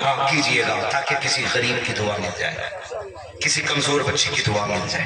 ہاں کیجئے گا تاکہ کسی غریب کی دعا مل جائے، کسی کمزور بچی کی دعا مل جائے۔